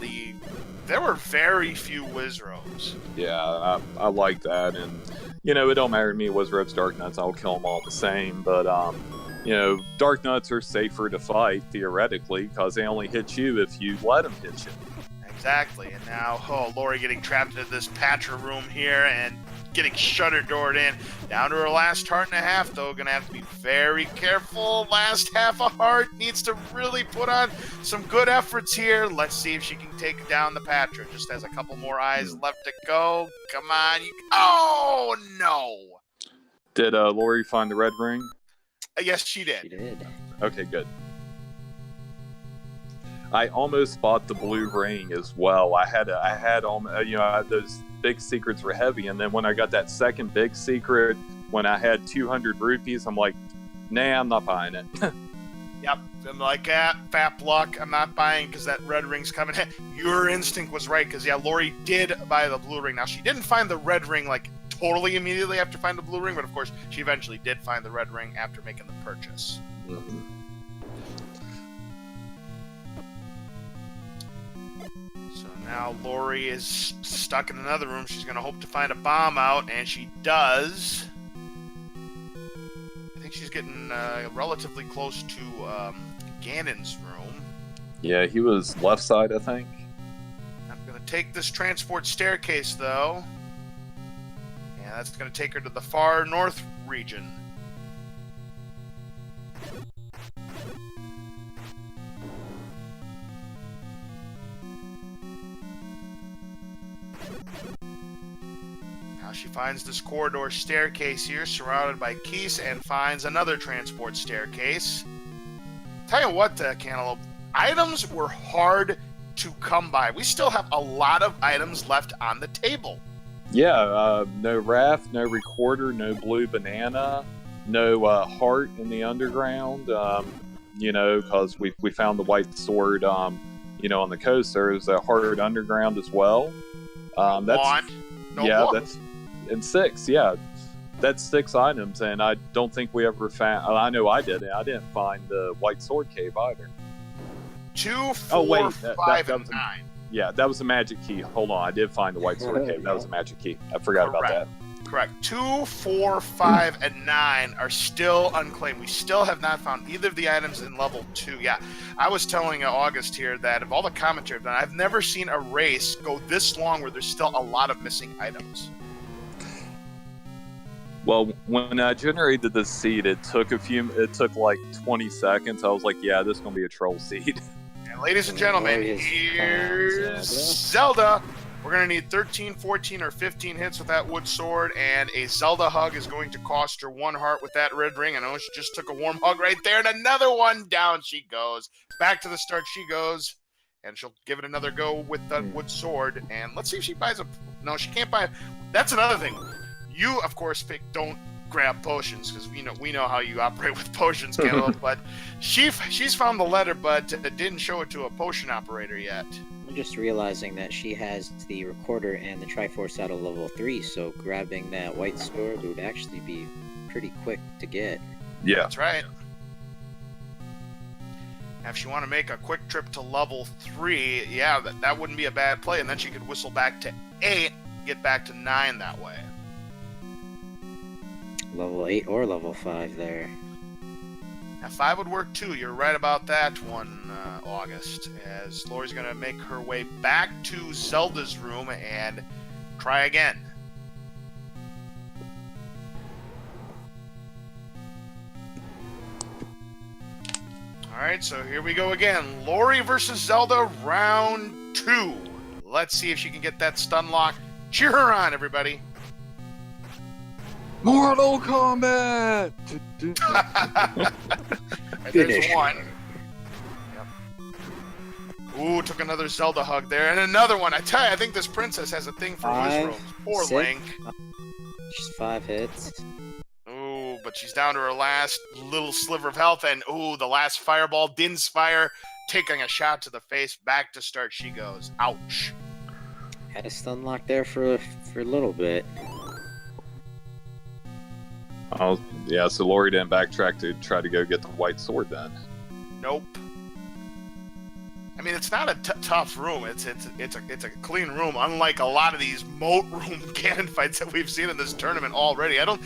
there were very few Wizrobes. Yeah, I like that, and you know, it don't matter to me, Wizrobes, Dark Nuts, I'll kill them all the same, but you know, Dark Nuts are safer to fight, theoretically, because they only hit you if you let them hit you. Exactly, and now, Laurie getting trapped into this Patra room here, and getting shutter-doored in. Down to her last heart and a half, though. Gonna have to be very careful. Last half a heart. Needs to really put on some good efforts here. Let's see if she can take down the Patra. Just has a couple more eyes left to go. Come on. Oh, no. Did Laurie find the red ring? Yes, she did. She did. Okay, good. I almost bought the blue ring as well. I had you know, those big secrets were heavy, and then when I got that second big secret, when I had 200 rupees, I'm like, nah, I'm not buying it. Yep, I'm like, fap luck, I'm not buying because that red ring's coming. Your instinct was right, because yeah, Laurie did buy the blue ring. Now, she didn't find the red ring like totally immediately after finding the blue ring, but of course, she eventually did find the red ring after making the purchase. Mm-hmm. Now Laurie is stuck in another room. She's going to hope to find a bomb out, and she does. I think she's getting relatively close to Ganon's room. Yeah, he was left side, I think. I'm going to take this transport staircase, though. And that's going to take her to the far north region. She finds this corridor staircase here, surrounded by keys, and finds another transport staircase. Tell you what, Cantaloupe, items were hard to come by. We still have a lot of items left on the table. Yeah, no raft, no recorder, no blue banana, no heart in the underground. You know, because we found the white sword. You know, on the coast there's a heart underground as well. That's and 6, yeah. That's 6 items, and I don't think we ever found... I know I didn't. I didn't find the White Sword Cave either. 2, 4, 5, and 9. Yeah, that was a magic key. Hold on, I did find the White Sword Cave. That was a magic key. I forgot about that. Correct. 2, 4, 5, and 9 are still unclaimed. We still have not found either of the items in level 2. Yeah, I was telling August here that of all the commentary I've done, I've never seen a race go this long where there's still a lot of missing items. Well, when I generated the seed, it took like 20 seconds. I was like, yeah, this is going to be a troll seed. And ladies and gentlemen, here's Zelda. We're going to need 13, 14, or 15 hits with that wood sword, and a Zelda hug is going to cost her 1 heart with that red ring. I know she just took a warm hug right there, and another one. Down she goes. Back to the start she goes, and she'll give it another go with the wood sword. And let's see if she buys a... No, she can't buy... That's another thing. You, of course, don't grab potions, because we know how you operate with potions, Caleb, but she's found the letter, but didn't show it to a potion operator yet. I'm just realizing that she has the recorder and the Triforce out of level 3, so grabbing that white sword would actually be pretty quick to get. Yeah. That's right. Now, if she want to make a quick trip to level 3, yeah, that wouldn't be a bad play, and then she could whistle back to 8, get back to 9 that way. Level 8 or level 5 there. Now, 5 would work too. You're right about that one, August. As Laurie's going to make her way back to Zelda's room and try again. All right, so here we go again. Laurie versus Zelda, round 2. Let's see if she can get that stun lock. Cheer her on, everybody. Mortal Kombat! And there's one. Yep. Ooh, took another Zelda hug there. And another one. I tell you, I think this princess has a thing for whiz rooms. Poor 6. Link. She's 5 hits. Ooh, but she's down to her last little sliver of health. And ooh, the last fireball. Din's fire taking a shot to the face. Back to start she goes. Ouch. Had a stun lock there for a little bit. Oh, yeah, so Laurie didn't backtrack to try to go get the white sword then. Nope. I mean, it's not a tough room. It's a clean room. Unlike a lot of these moat room Ganon fights that we've seen in this tournament already. I don't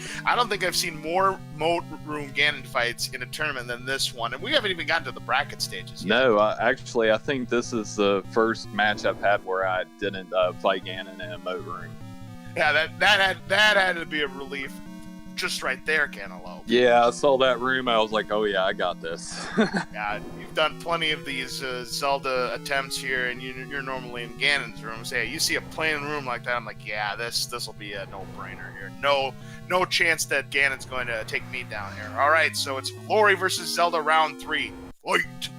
think I've seen more moat room Ganon fights in a tournament than this one. And we haven't even gotten to the bracket stages yet. No, actually, I think this is the first match I've had where I didn't fight Ganon in a moat room. Yeah, that had to be a relief. Just right there, Cantaloupe. Yeah, I saw that room. I was like, oh yeah, I got this. Yeah, you've done plenty of these Zelda attempts here, and you're normally in Ganon's room. So, yeah, you see a plain room like that, I'm like, yeah, this will be a no-brainer here. No chance that Ganon's going to take me down here. All right, so it's Laurie versus Zelda round 3. Fight!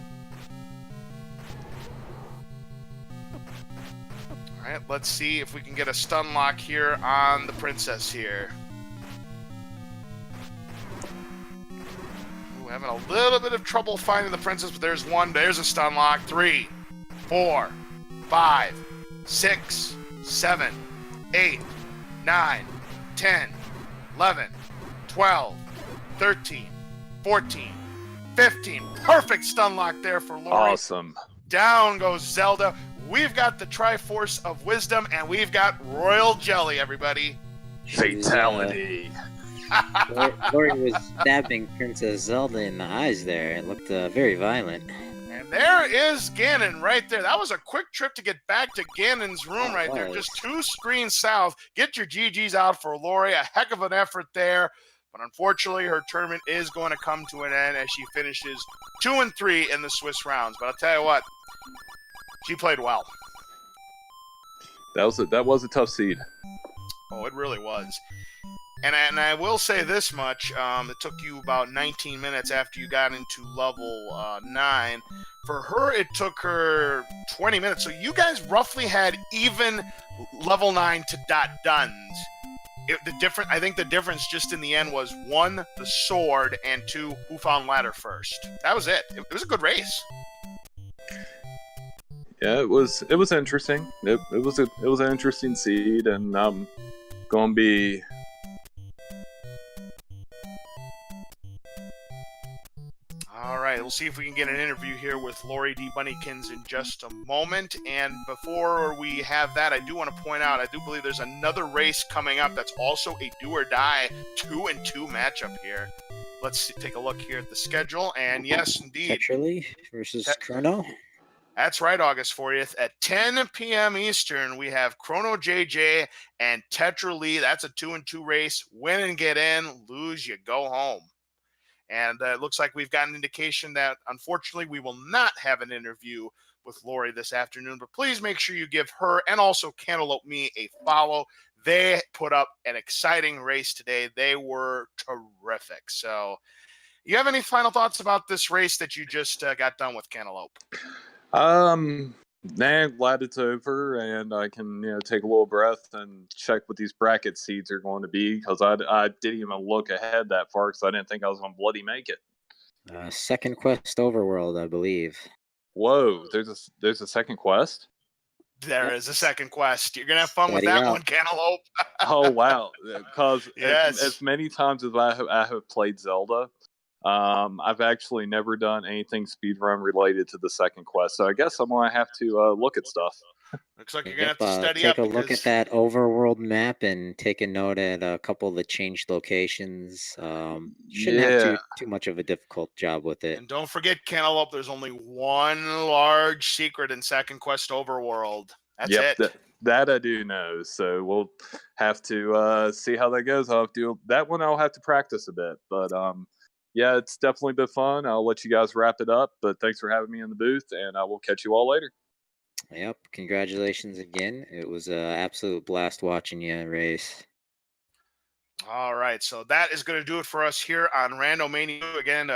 All right, let's see if we can get a stun lock here on the princess here. Having a little bit of trouble finding the princess, but there's one. There's a stun lock. 3, 4, 5, 6, 7, 8, 9, 10, 11, 12, 13, 14, 15. Perfect stun lock there for Laurie. Awesome. Down goes Zelda. We've got the Triforce of Wisdom, and we've got Royal Jelly, everybody. Fatality. Laurie was stabbing Princess Zelda in the eyes there. It looked very violent. And there is Ganon right there. That was a quick trip to get back to Ganon's room right there. Just 2 screens south. Get your GGs out for Laurie. A heck of an effort there. But unfortunately, her tournament is going to come to an end as she finishes 2-3 in the Swiss rounds. But I'll tell you what, she played well. That was a tough seed. Oh, it really was. And I will say this much, it took you about 19 minutes after you got into level 9. For her, it took her 20 minutes. So you guys roughly had even level 9 to dones. I think the difference just in the end was 1, the sword, and 2, who found ladder first. That was it. It was a good race. Yeah, it was interesting. It was an interesting seed, and gonna be. All right, we'll see if we can get an interview here with LaurieDBunnykins in just a moment. And before we have that, I do want to point out, I do believe there's another race coming up that's also a do-or-die 2-2 matchup here. Let's take a look here at the schedule. And yes, indeed. Tetrally versus Chrono. That's right, August 40th. At 10 p.m. Eastern, we have Chrono JJ and Tetra Lee. That's a 2-2 race. Win and get in. Lose, you go home. And it looks like we've got an indication that, unfortunately, we will not have an interview with Laurie this afternoon. But please make sure you give her and also cantaloupeme a follow. They put up an exciting race today. They were terrific. So you have any final thoughts about this race that you just got done with, Cantaloupe? Nah, glad it's over, and I can take a little breath and check what these bracket seeds are going to be, because I didn't even look ahead that far because I didn't think I was going to bloody make it. Second quest overworld, I believe. Whoa, there's a second quest? There is a second quest. You're gonna have fun with that one, Cantaloupe. Oh wow! Because yes. as many times as I have played Zelda, I've actually never done anything speedrun related to the second quest, so I guess I'm gonna have to look at stuff. Looks like you're gonna have to study up. Take a look at that overworld map and take a note at a couple of the changed locations. Shouldn't have too much of a difficult job with it. And don't forget, Cantaloupe, there's only one large secret in Second Quest Overworld. That's it. That I do know. So we'll have to see how that goes. I'll have to that one. I'll have to practice a bit, but yeah, it's definitely been fun. I'll let you guys wrap it up, but thanks for having me in the booth, and I will catch you all later. Yep. Congratulations again. It was an absolute blast watching you race. All right, so that is going to do it for us here on Randomania. Again,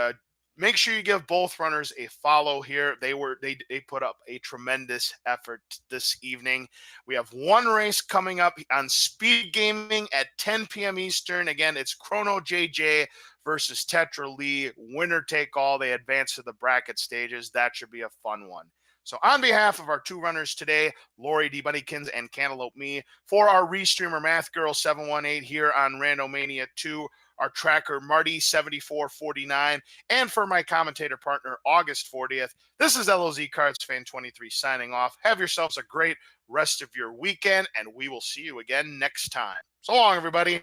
make sure you give both runners a follow here. They put up a tremendous effort this evening. We have one race coming up on Speed Gaming at 10 p.m. Eastern. Again, it's Chrono JJ versus Tetra Lee. Winner take all. They advance to the bracket stages. That should be a fun one. So on behalf of our two runners today, LaurieDBunnykins and cantaloupeme, for our restreamer Math Girl 718 here on Randomania 2, our tracker Marty 7449, and for my commentator partner August 40th, this is LOZ Cards Fan 23 signing off. Have yourselves a great rest of your weekend, and we will see you again next time. So long, everybody.